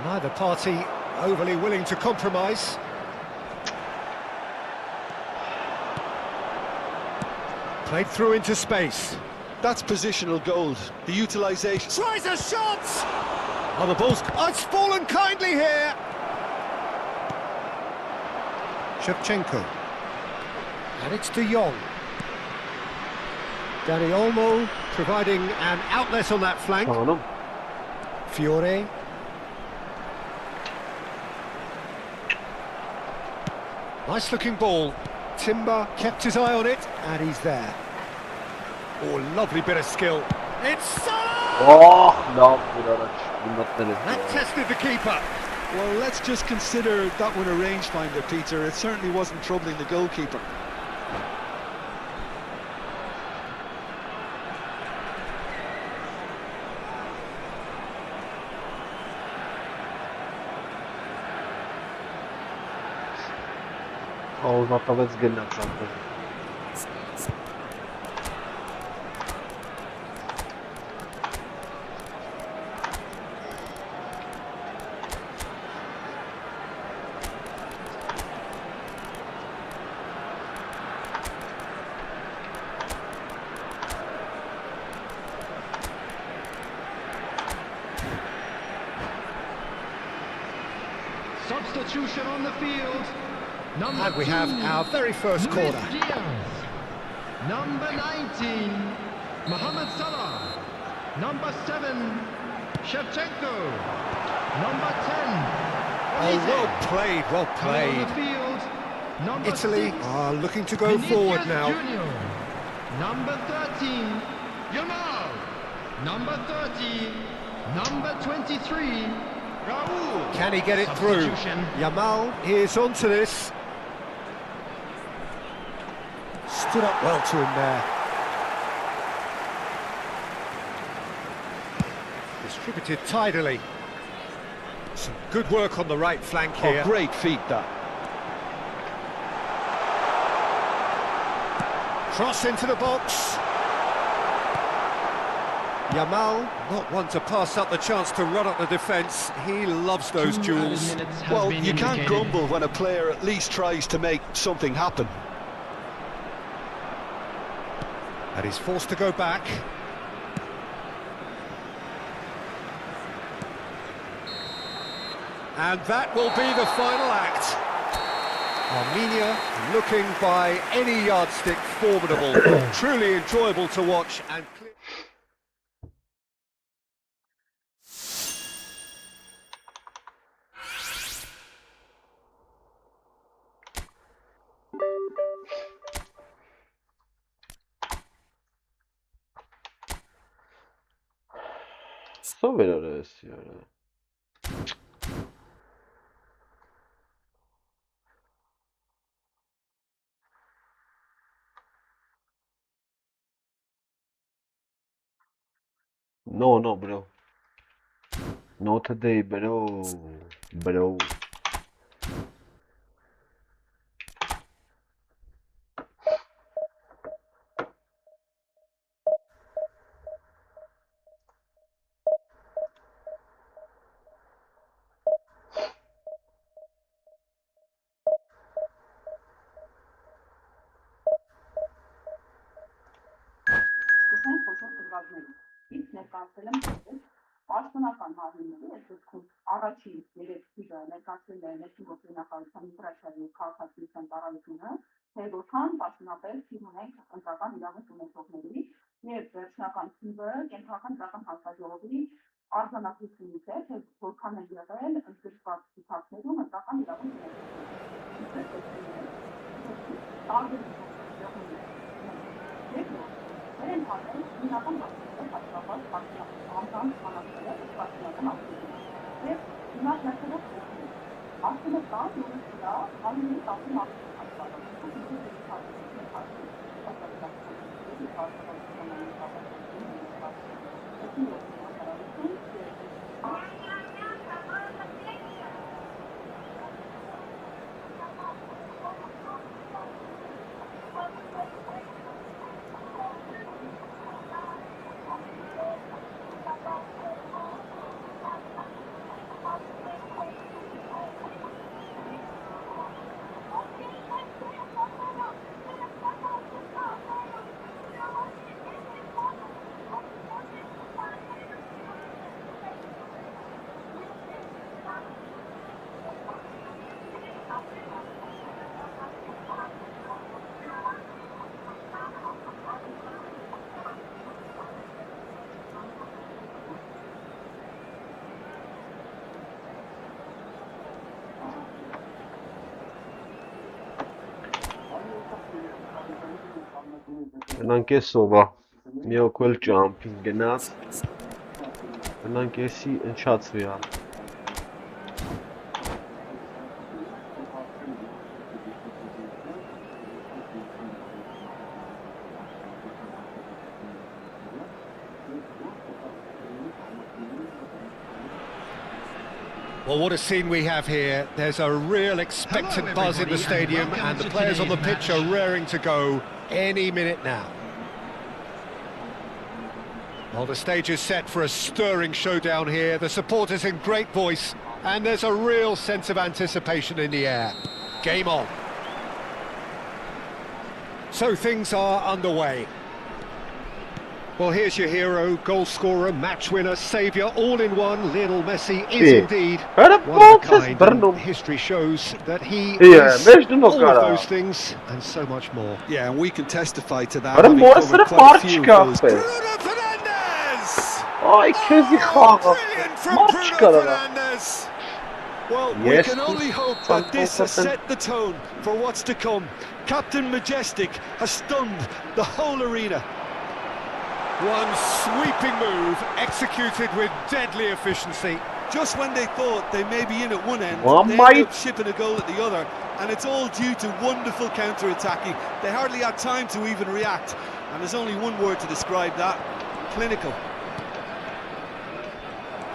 Neither party overly willing to compromise. Played through into space. That's positional gold. The utilisation. Tries a shot! Oh, the ball's... Oh, it's fallen kindly here! Shevchenko. And it's De Jong. Dani Olmo providing an outlet on that flank. Fiore. Nice looking ball. Timber kept his eye on it, and he's there. Oh, lovely bit of skill. It's Salah! Oh, ne yaptın Araç? That tested the keeper. Well, let's just consider that one a rangefinder, Peter. It certainly wasn't troubling the goalkeeper. Oh, uzatmamız gönlüm sandım. Substitution on the field. Number And we have our very first Luis corner. Diaz. Number 19, Mohamed Salah. Number 7, Shevchenko.6 Oh, well played, well on the played. field. Number Italy 6, are looking to go Vinicius forward now. Junior. Number 13, Yamal. Number 30, number 23, Raul. Can he get it through? Substitution. Yamal is onto this. Stood up well to him there. Distributed tidily. Some good work on the right flank here. Oh, great feat, that. Cross into the box. Yamal, not one to pass up the chance to run up the defence. He loves those 2 duels. added minutes has Well, been you can't indicated. grumble when a player at least tries to make something happen. And he's forced to go back. And that will be the final act. Armenia looking by any yardstick formidable. Truly enjoyable to watch and clear. Co vyrades, Jare? No, bro. Not today, bro. Bro. Սկսենք խոշոր կրվածներից։ Իսկ ներկայացել եմ ձեզ պաշտոնական մարմինների այս դեպքում առաջին 3 թիվը ներկայացվել է ներքին գործերի նախարարության ինֆրաստրուկտուրայի քաղաքացիության ծառայությունը, թե որքան պաշտոնապես թիվ ունենք ընտրական իրավունք ունեցողների եւ վերջնական թիվը կենտրոնական իրական հանձնաժողովի արձանագրությունից է, թե որքան են եղել ընդգրկված ցուցակներում ընտրական իրավունք ունեցողներ։ Են հանել հիմնական մասը հատկապես անձան հանածները պաշտոնական ակտիվներ։ Եվ հիմա ներքնով ասում է կան, որ դա հանրի տասի մասը հատկապես Գնանք է սովա, մի օքվել ճամպին գնաց, գնանք էսի ընչացվի ալ։ Well, what a scene we have here. There's a real expectant buzz in the stadium and the players on the pitch are raring to go any minute now. Well, the stage is set for a stirring showdown here. The supporters in great voice and there's a real sense of anticipation in the air. Game on. So things are underway. Well, here's your hero, goal scorer, match winner, saviour, all in one. Lionel Messi is indeed one of a kind. And history shows that he is all of those things and so much more. Yeah, and we can testify to that. Bruno Fernandes! Well, we can only hope that this has set the tone for what's to come. Captain Majestic has stunned the whole arena. One sweeping move, executed with deadly efficiency. Just when they thought they may be in at one end, they end up shipping a goal at the other, and it's all due to wonderful counter-attacking. They hardly had time to even react, and there's only one word to describe that: clinical.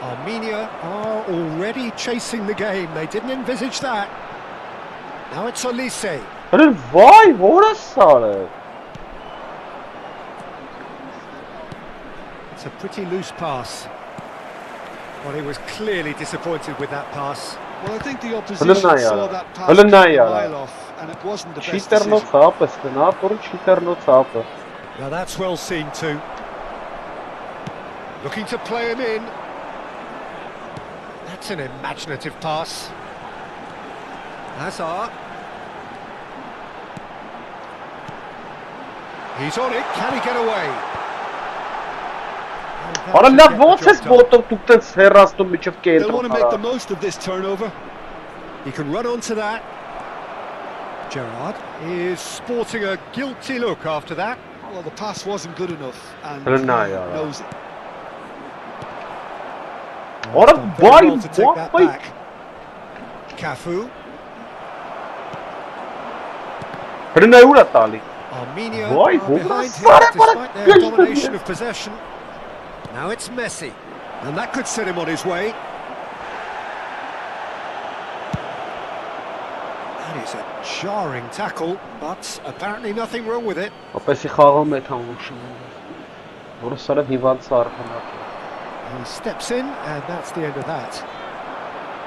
Armenia are already chasing the game. They didn't envisage that. Now it's Olise. Why? What a solid. It's a pretty loose pass. Well, he was clearly disappointed with that pass. Well, I think the opposition saw that pass a mile off, and it wasn't the best decision. Now that's well seen too. Looking to play him in. That's an imaginative pass. Hazard. He's on it. Can he get away? They'll want to make the most of this turnover. He can run onto that. Gerrard is sporting a guilty look after that. Well, the pass wasn't good enough, and he knows it. What a body! To take that back. Cafu. Armenia are behind here despite their domination of possession. Now it's Messi, and that could set him on his way. That is a jarring tackle, but apparently nothing wrong with it. He steps in, and that's the end of that.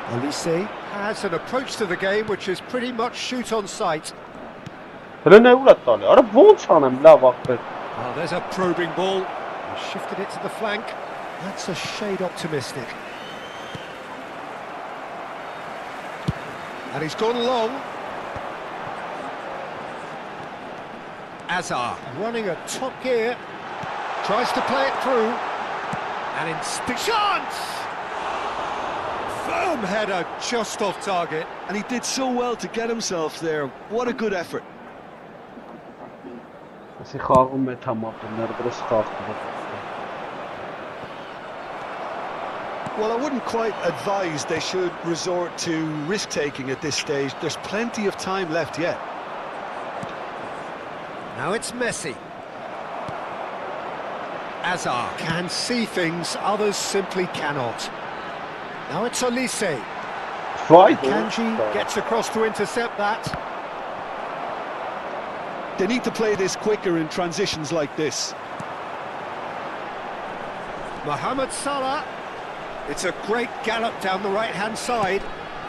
Olise has an approach to the game which is pretty much shoot on sight. Oh, there's a probing ball. He shifted it to the flank. That's a shade optimistic. And he's gone long. Hazard running a top gear. Tries to play it through. And instinct chance! Firm header just off target. And he did so well to get himself there. What a good effort. Well, I wouldn't quite advise they should resort to risk-taking at this stage. There's plenty of time left yet. Now it's Messi. Azar can see things others simply cannot. Now it's Olise. Kanji gets across to intercept that. They need to play this quicker in transitions like this. Mohamed Salah. It's a great gallop down the right-hand side.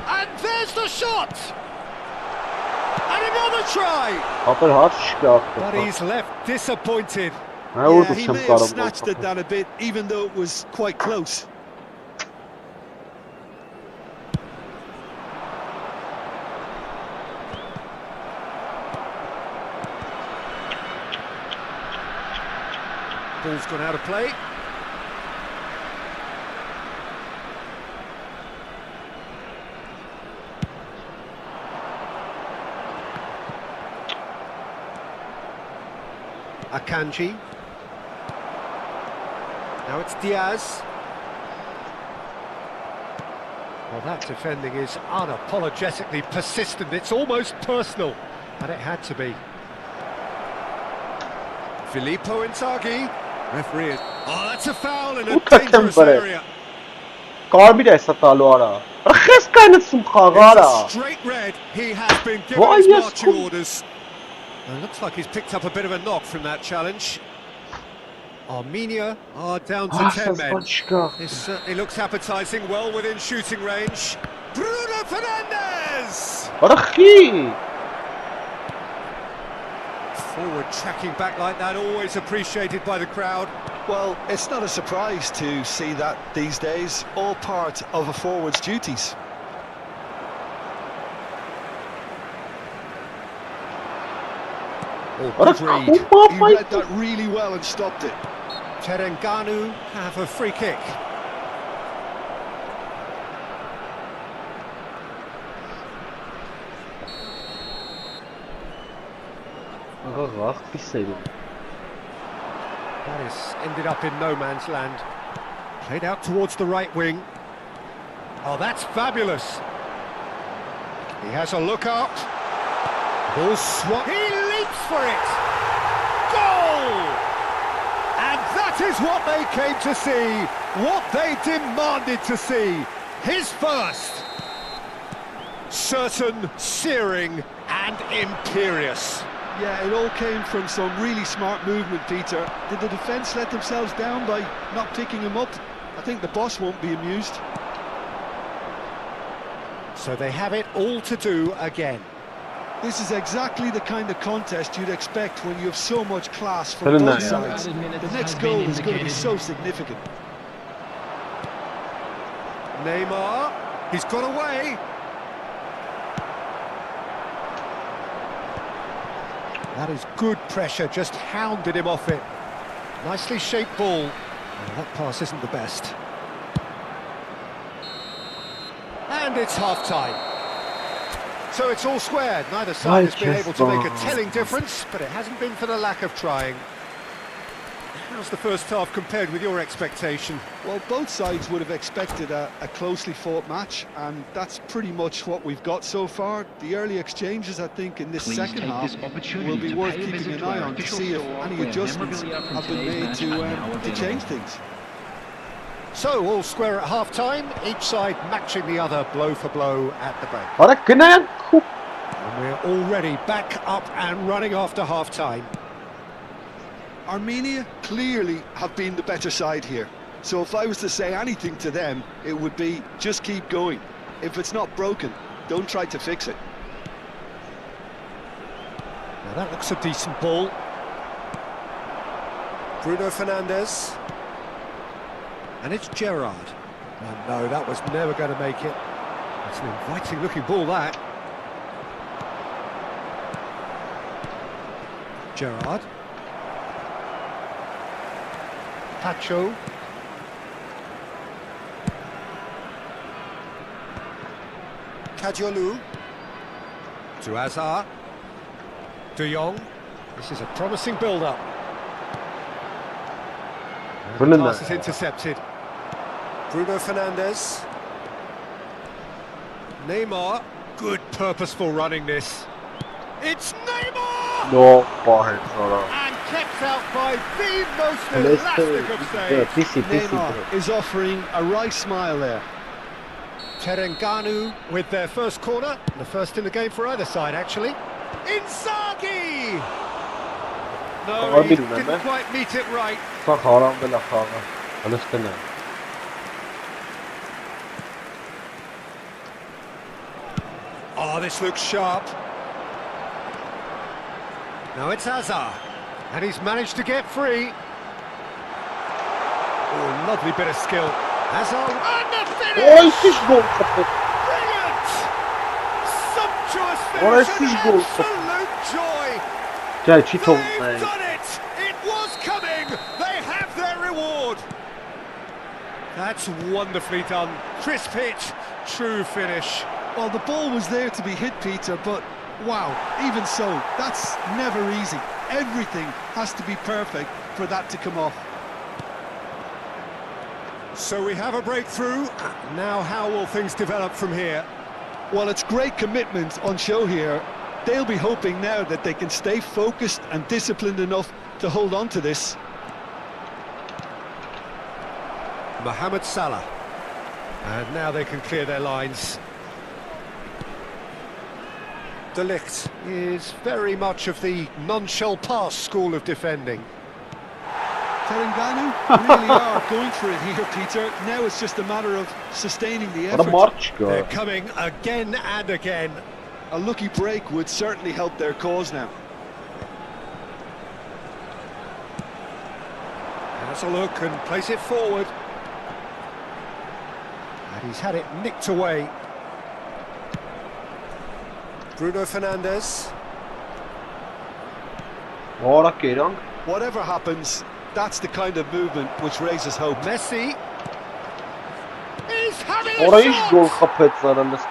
And there's the shot! And another try! But he's left disappointed. Yeah, he may have snatched it down a bit, even though it was quite close. Ball's gone out of play. Akanji. Now it's Diaz. Well, that defending is unapologetically persistent. It's almost personal, and it had to be. Filippo Inzaghi. Referee is... Oh, that's a foul in a dangerous area. It's a straight red. He has been given his marching orders. It looks like he's picked up a bit of a knock from that challenge. Armenia are down to 10 men. This certainly looks appetising, well within shooting range. Bruno Fernandes! Forward tracking back like that, always appreciated by the crowd. Well, it's not a surprise to see that these days, all part of a forward's duties. Oh, good read. He read that really well and stopped it. Terengganu have a free kick. That is ended up in no man's land. Played out towards the right wing. Oh, that's fabulous. He has a look up. Ball swat. He leaps for it. Goal! And that is what they came to see. What they demanded to see. His first. Certain, searing, and imperious. Yeah, it all came from some really smart movement, Peter. Did the defence let themselves down by not picking him up? I think the boss won't be amused. So they have it all to do again. This is exactly the kind of contest you'd expect when you have so much class from both sides. The next goal is going to be so significant. Neymar, he's got away. That is good pressure, just hounded him off it. Nicely shaped ball. Oh, that pass isn't the best. And it's half-time. So it's all squared. Neither side has been able to make a telling difference, but it hasn't been for the lack of trying. How's the first half compared with your expectation? Well, both sides would have expected a closely fought match, and that's pretty much what we've got so far. The early exchanges, I think, in this second half will be worth keeping an eye on to see if any adjustments have been made to change things. So, all square at half-time, each side matching the other blow for blow at the break. And we're already back up and running after half-time. Armenia clearly have been the better side here. So if I was to say anything to them, it would be just keep going. If it's not broken, don't try to fix it. Now that looks a decent ball. Bruno Fernandes. And it's Gerrard. Oh no, that was never going to make it. It's an inviting looking ball, that. Gerrard. Pacho. Kadiolu. To Azar. De Jong. This is a promising build-up. The pass is intercepted. Bruno Fernandes. Neymar. Good purposeful running this. It's Neymar! No, And kept out by the most elastic of saves. Neymar is offering a wry smile there. Terenganu with their first corner, the first in the game for either side actually. Inzaghi! No, he didn't quite meet it right. Oh, this looks sharp. Now it's Hazard, and he's managed to get free. Oh, lovely bit of skill. Hazard, and the finish! Brilliant! Sumptuous finish, an absolute joy! They've done it! It was coming! They have their reward! That's wonderfully done. Crisp hit, true finish. Well, the ball was there to be hit, Peter, but wow, even so, that's never easy. Everything has to be perfect for that to come off. So we have a breakthrough. Now how will things develop from here? Well, it's great commitment on show here. They'll be hoping now that they can stay focused and disciplined enough to hold on to this. Mohamed Salah. And now they can clear their lines. De Ligt is very much of the non-shall-pass school of defending. Terenganu really are going for it here, Peter. Now it's just a matter of sustaining the effort. They're coming again and again. A lucky break would certainly help their cause now. Has a look and place it forward. And he's had it nicked away. Bruno Fernandes. Whatever happens, that's the kind of movement which raises hope. Messi. He's having a shot!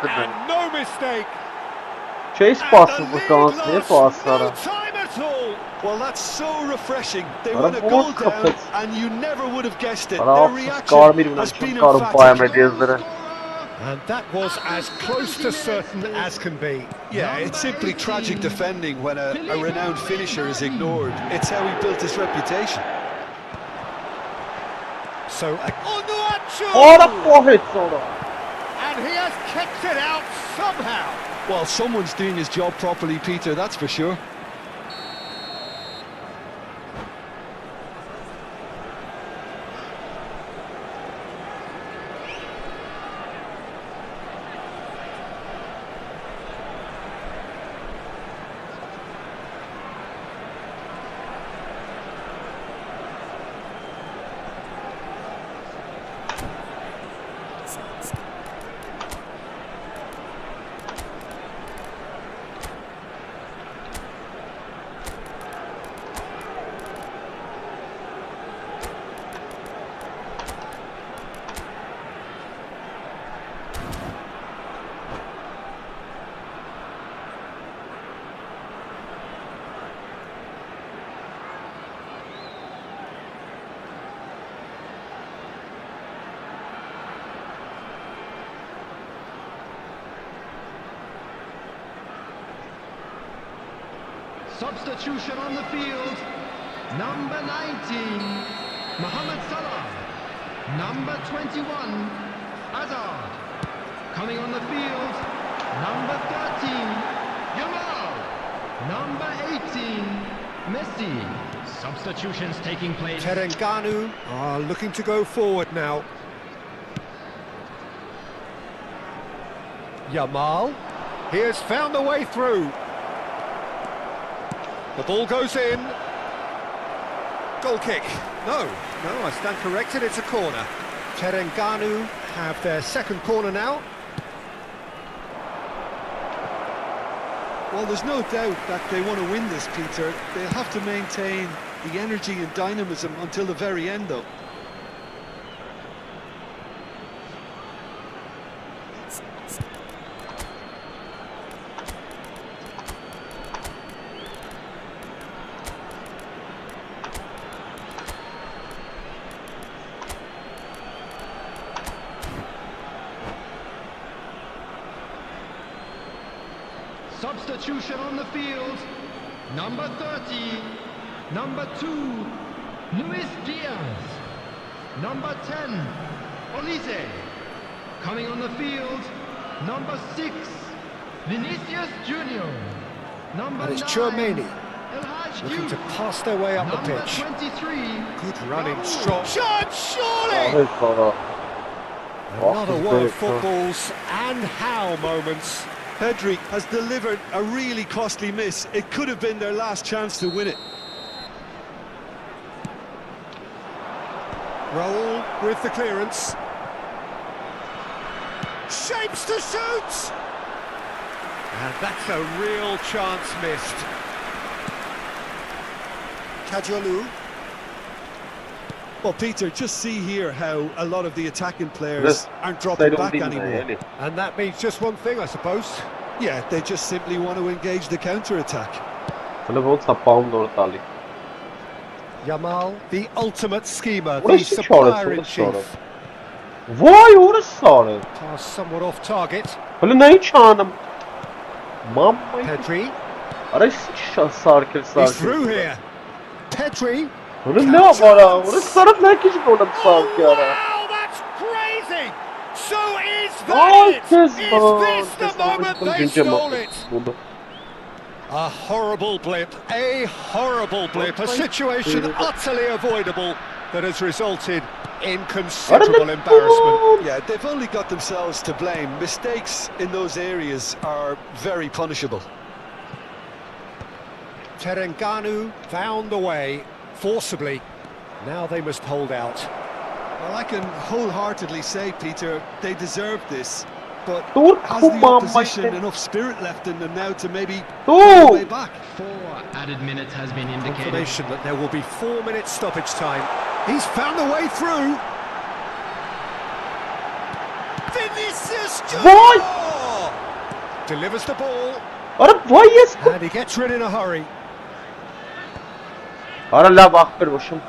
And no mistake. Chase passes the chance, no time at all. Well, that's so refreshing. They win a goal down, and you never would have guessed it. Their reaction has been emphatic. And that was as close to certain as can be. Yeah, it's simply tragic defending when a renowned finisher is ignored. It's how he built his reputation. So, Onuachu! And he has kept it out somehow. Well, someone's doing his job properly, Peter, that's for sure. Substitution on the field. Number 19, Mohamed Salah. Number 21, Hazard. Coming on the field, number 13, Yamal. Number 18, Messi. Substitutions taking place. Terenganu are looking to go forward now. Yamal, he has found the way through. The ball goes in. Goal kick. No, I stand corrected, it's a corner. Terenganu have their second corner now. Well, there's no doubt that they want to win this, Peter. They'll have to maintain the energy and dynamism until the very end, though. Substitution on the field. Number 30, Number 2, Luis Diaz. Number 10, Olise. Coming on the field, number 6, Vinicius Junior. Number And it's 9, Tchouaméni El-Hadj looking to Diouf. pass their way up the Number pitch. 23, Good running, Raul. strong. Shot, surely! Evet sana. Another one of evet, football's and how moments. Pedri has delivered a really costly miss. It could have been their last chance to win it. Raul with the clearance. Shapes to shoot! And that's a real chance missed. Kajolu. Well, Peter, just see here how a lot of the attacking players This aren't dropping stayed on back the anymore. really. And that means just one thing, I suppose. Yeah, they just simply want to engage the counter-attack. Sana bu sapağım doğru tali. Yamal, the ultimate schemer, the Orası supplier in orası chief. Vay orası sarı. Pass somewhat off target. Böyle neyi çağınım? Mamma. Pedri, Arası sarkır he's sarkır. through here. Pedri. Böyle ne var ha? Orası sarıp ne kişi orada sarkı ya. Wow, that's crazy! So is that Ay it? kız Is bana. this the moment they stole it? Bunu. A horrible blip, a horrible blip, a situation utterly avoidable that has resulted in considerable embarrassment. Yeah, they've only got themselves to blame. Mistakes in those areas are very punishable. Terengganu found the way, forcibly. Now they must hold out. Well, I can wholeheartedly say, Peter, they deserve this. But Dur has the kumam opposition başla. enough spirit left in them now to maybe Dur. find a way back? 4 added minutes has been indicated. Confirmation that there will be 4 minutes stoppage time. He's found the way through. Vinicius Junior delivers the ball Ara vay yes. and he gets rid in a hurry. Ara la bak bir başım.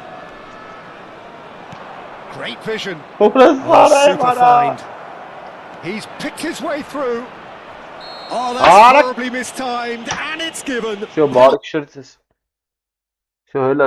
Great vision. Orası Oh, sarı super bana. find. He's picked his way through. Oh, that's Ara- horribly mistimed, and it's given. Все, барк шерстис. Все, öyle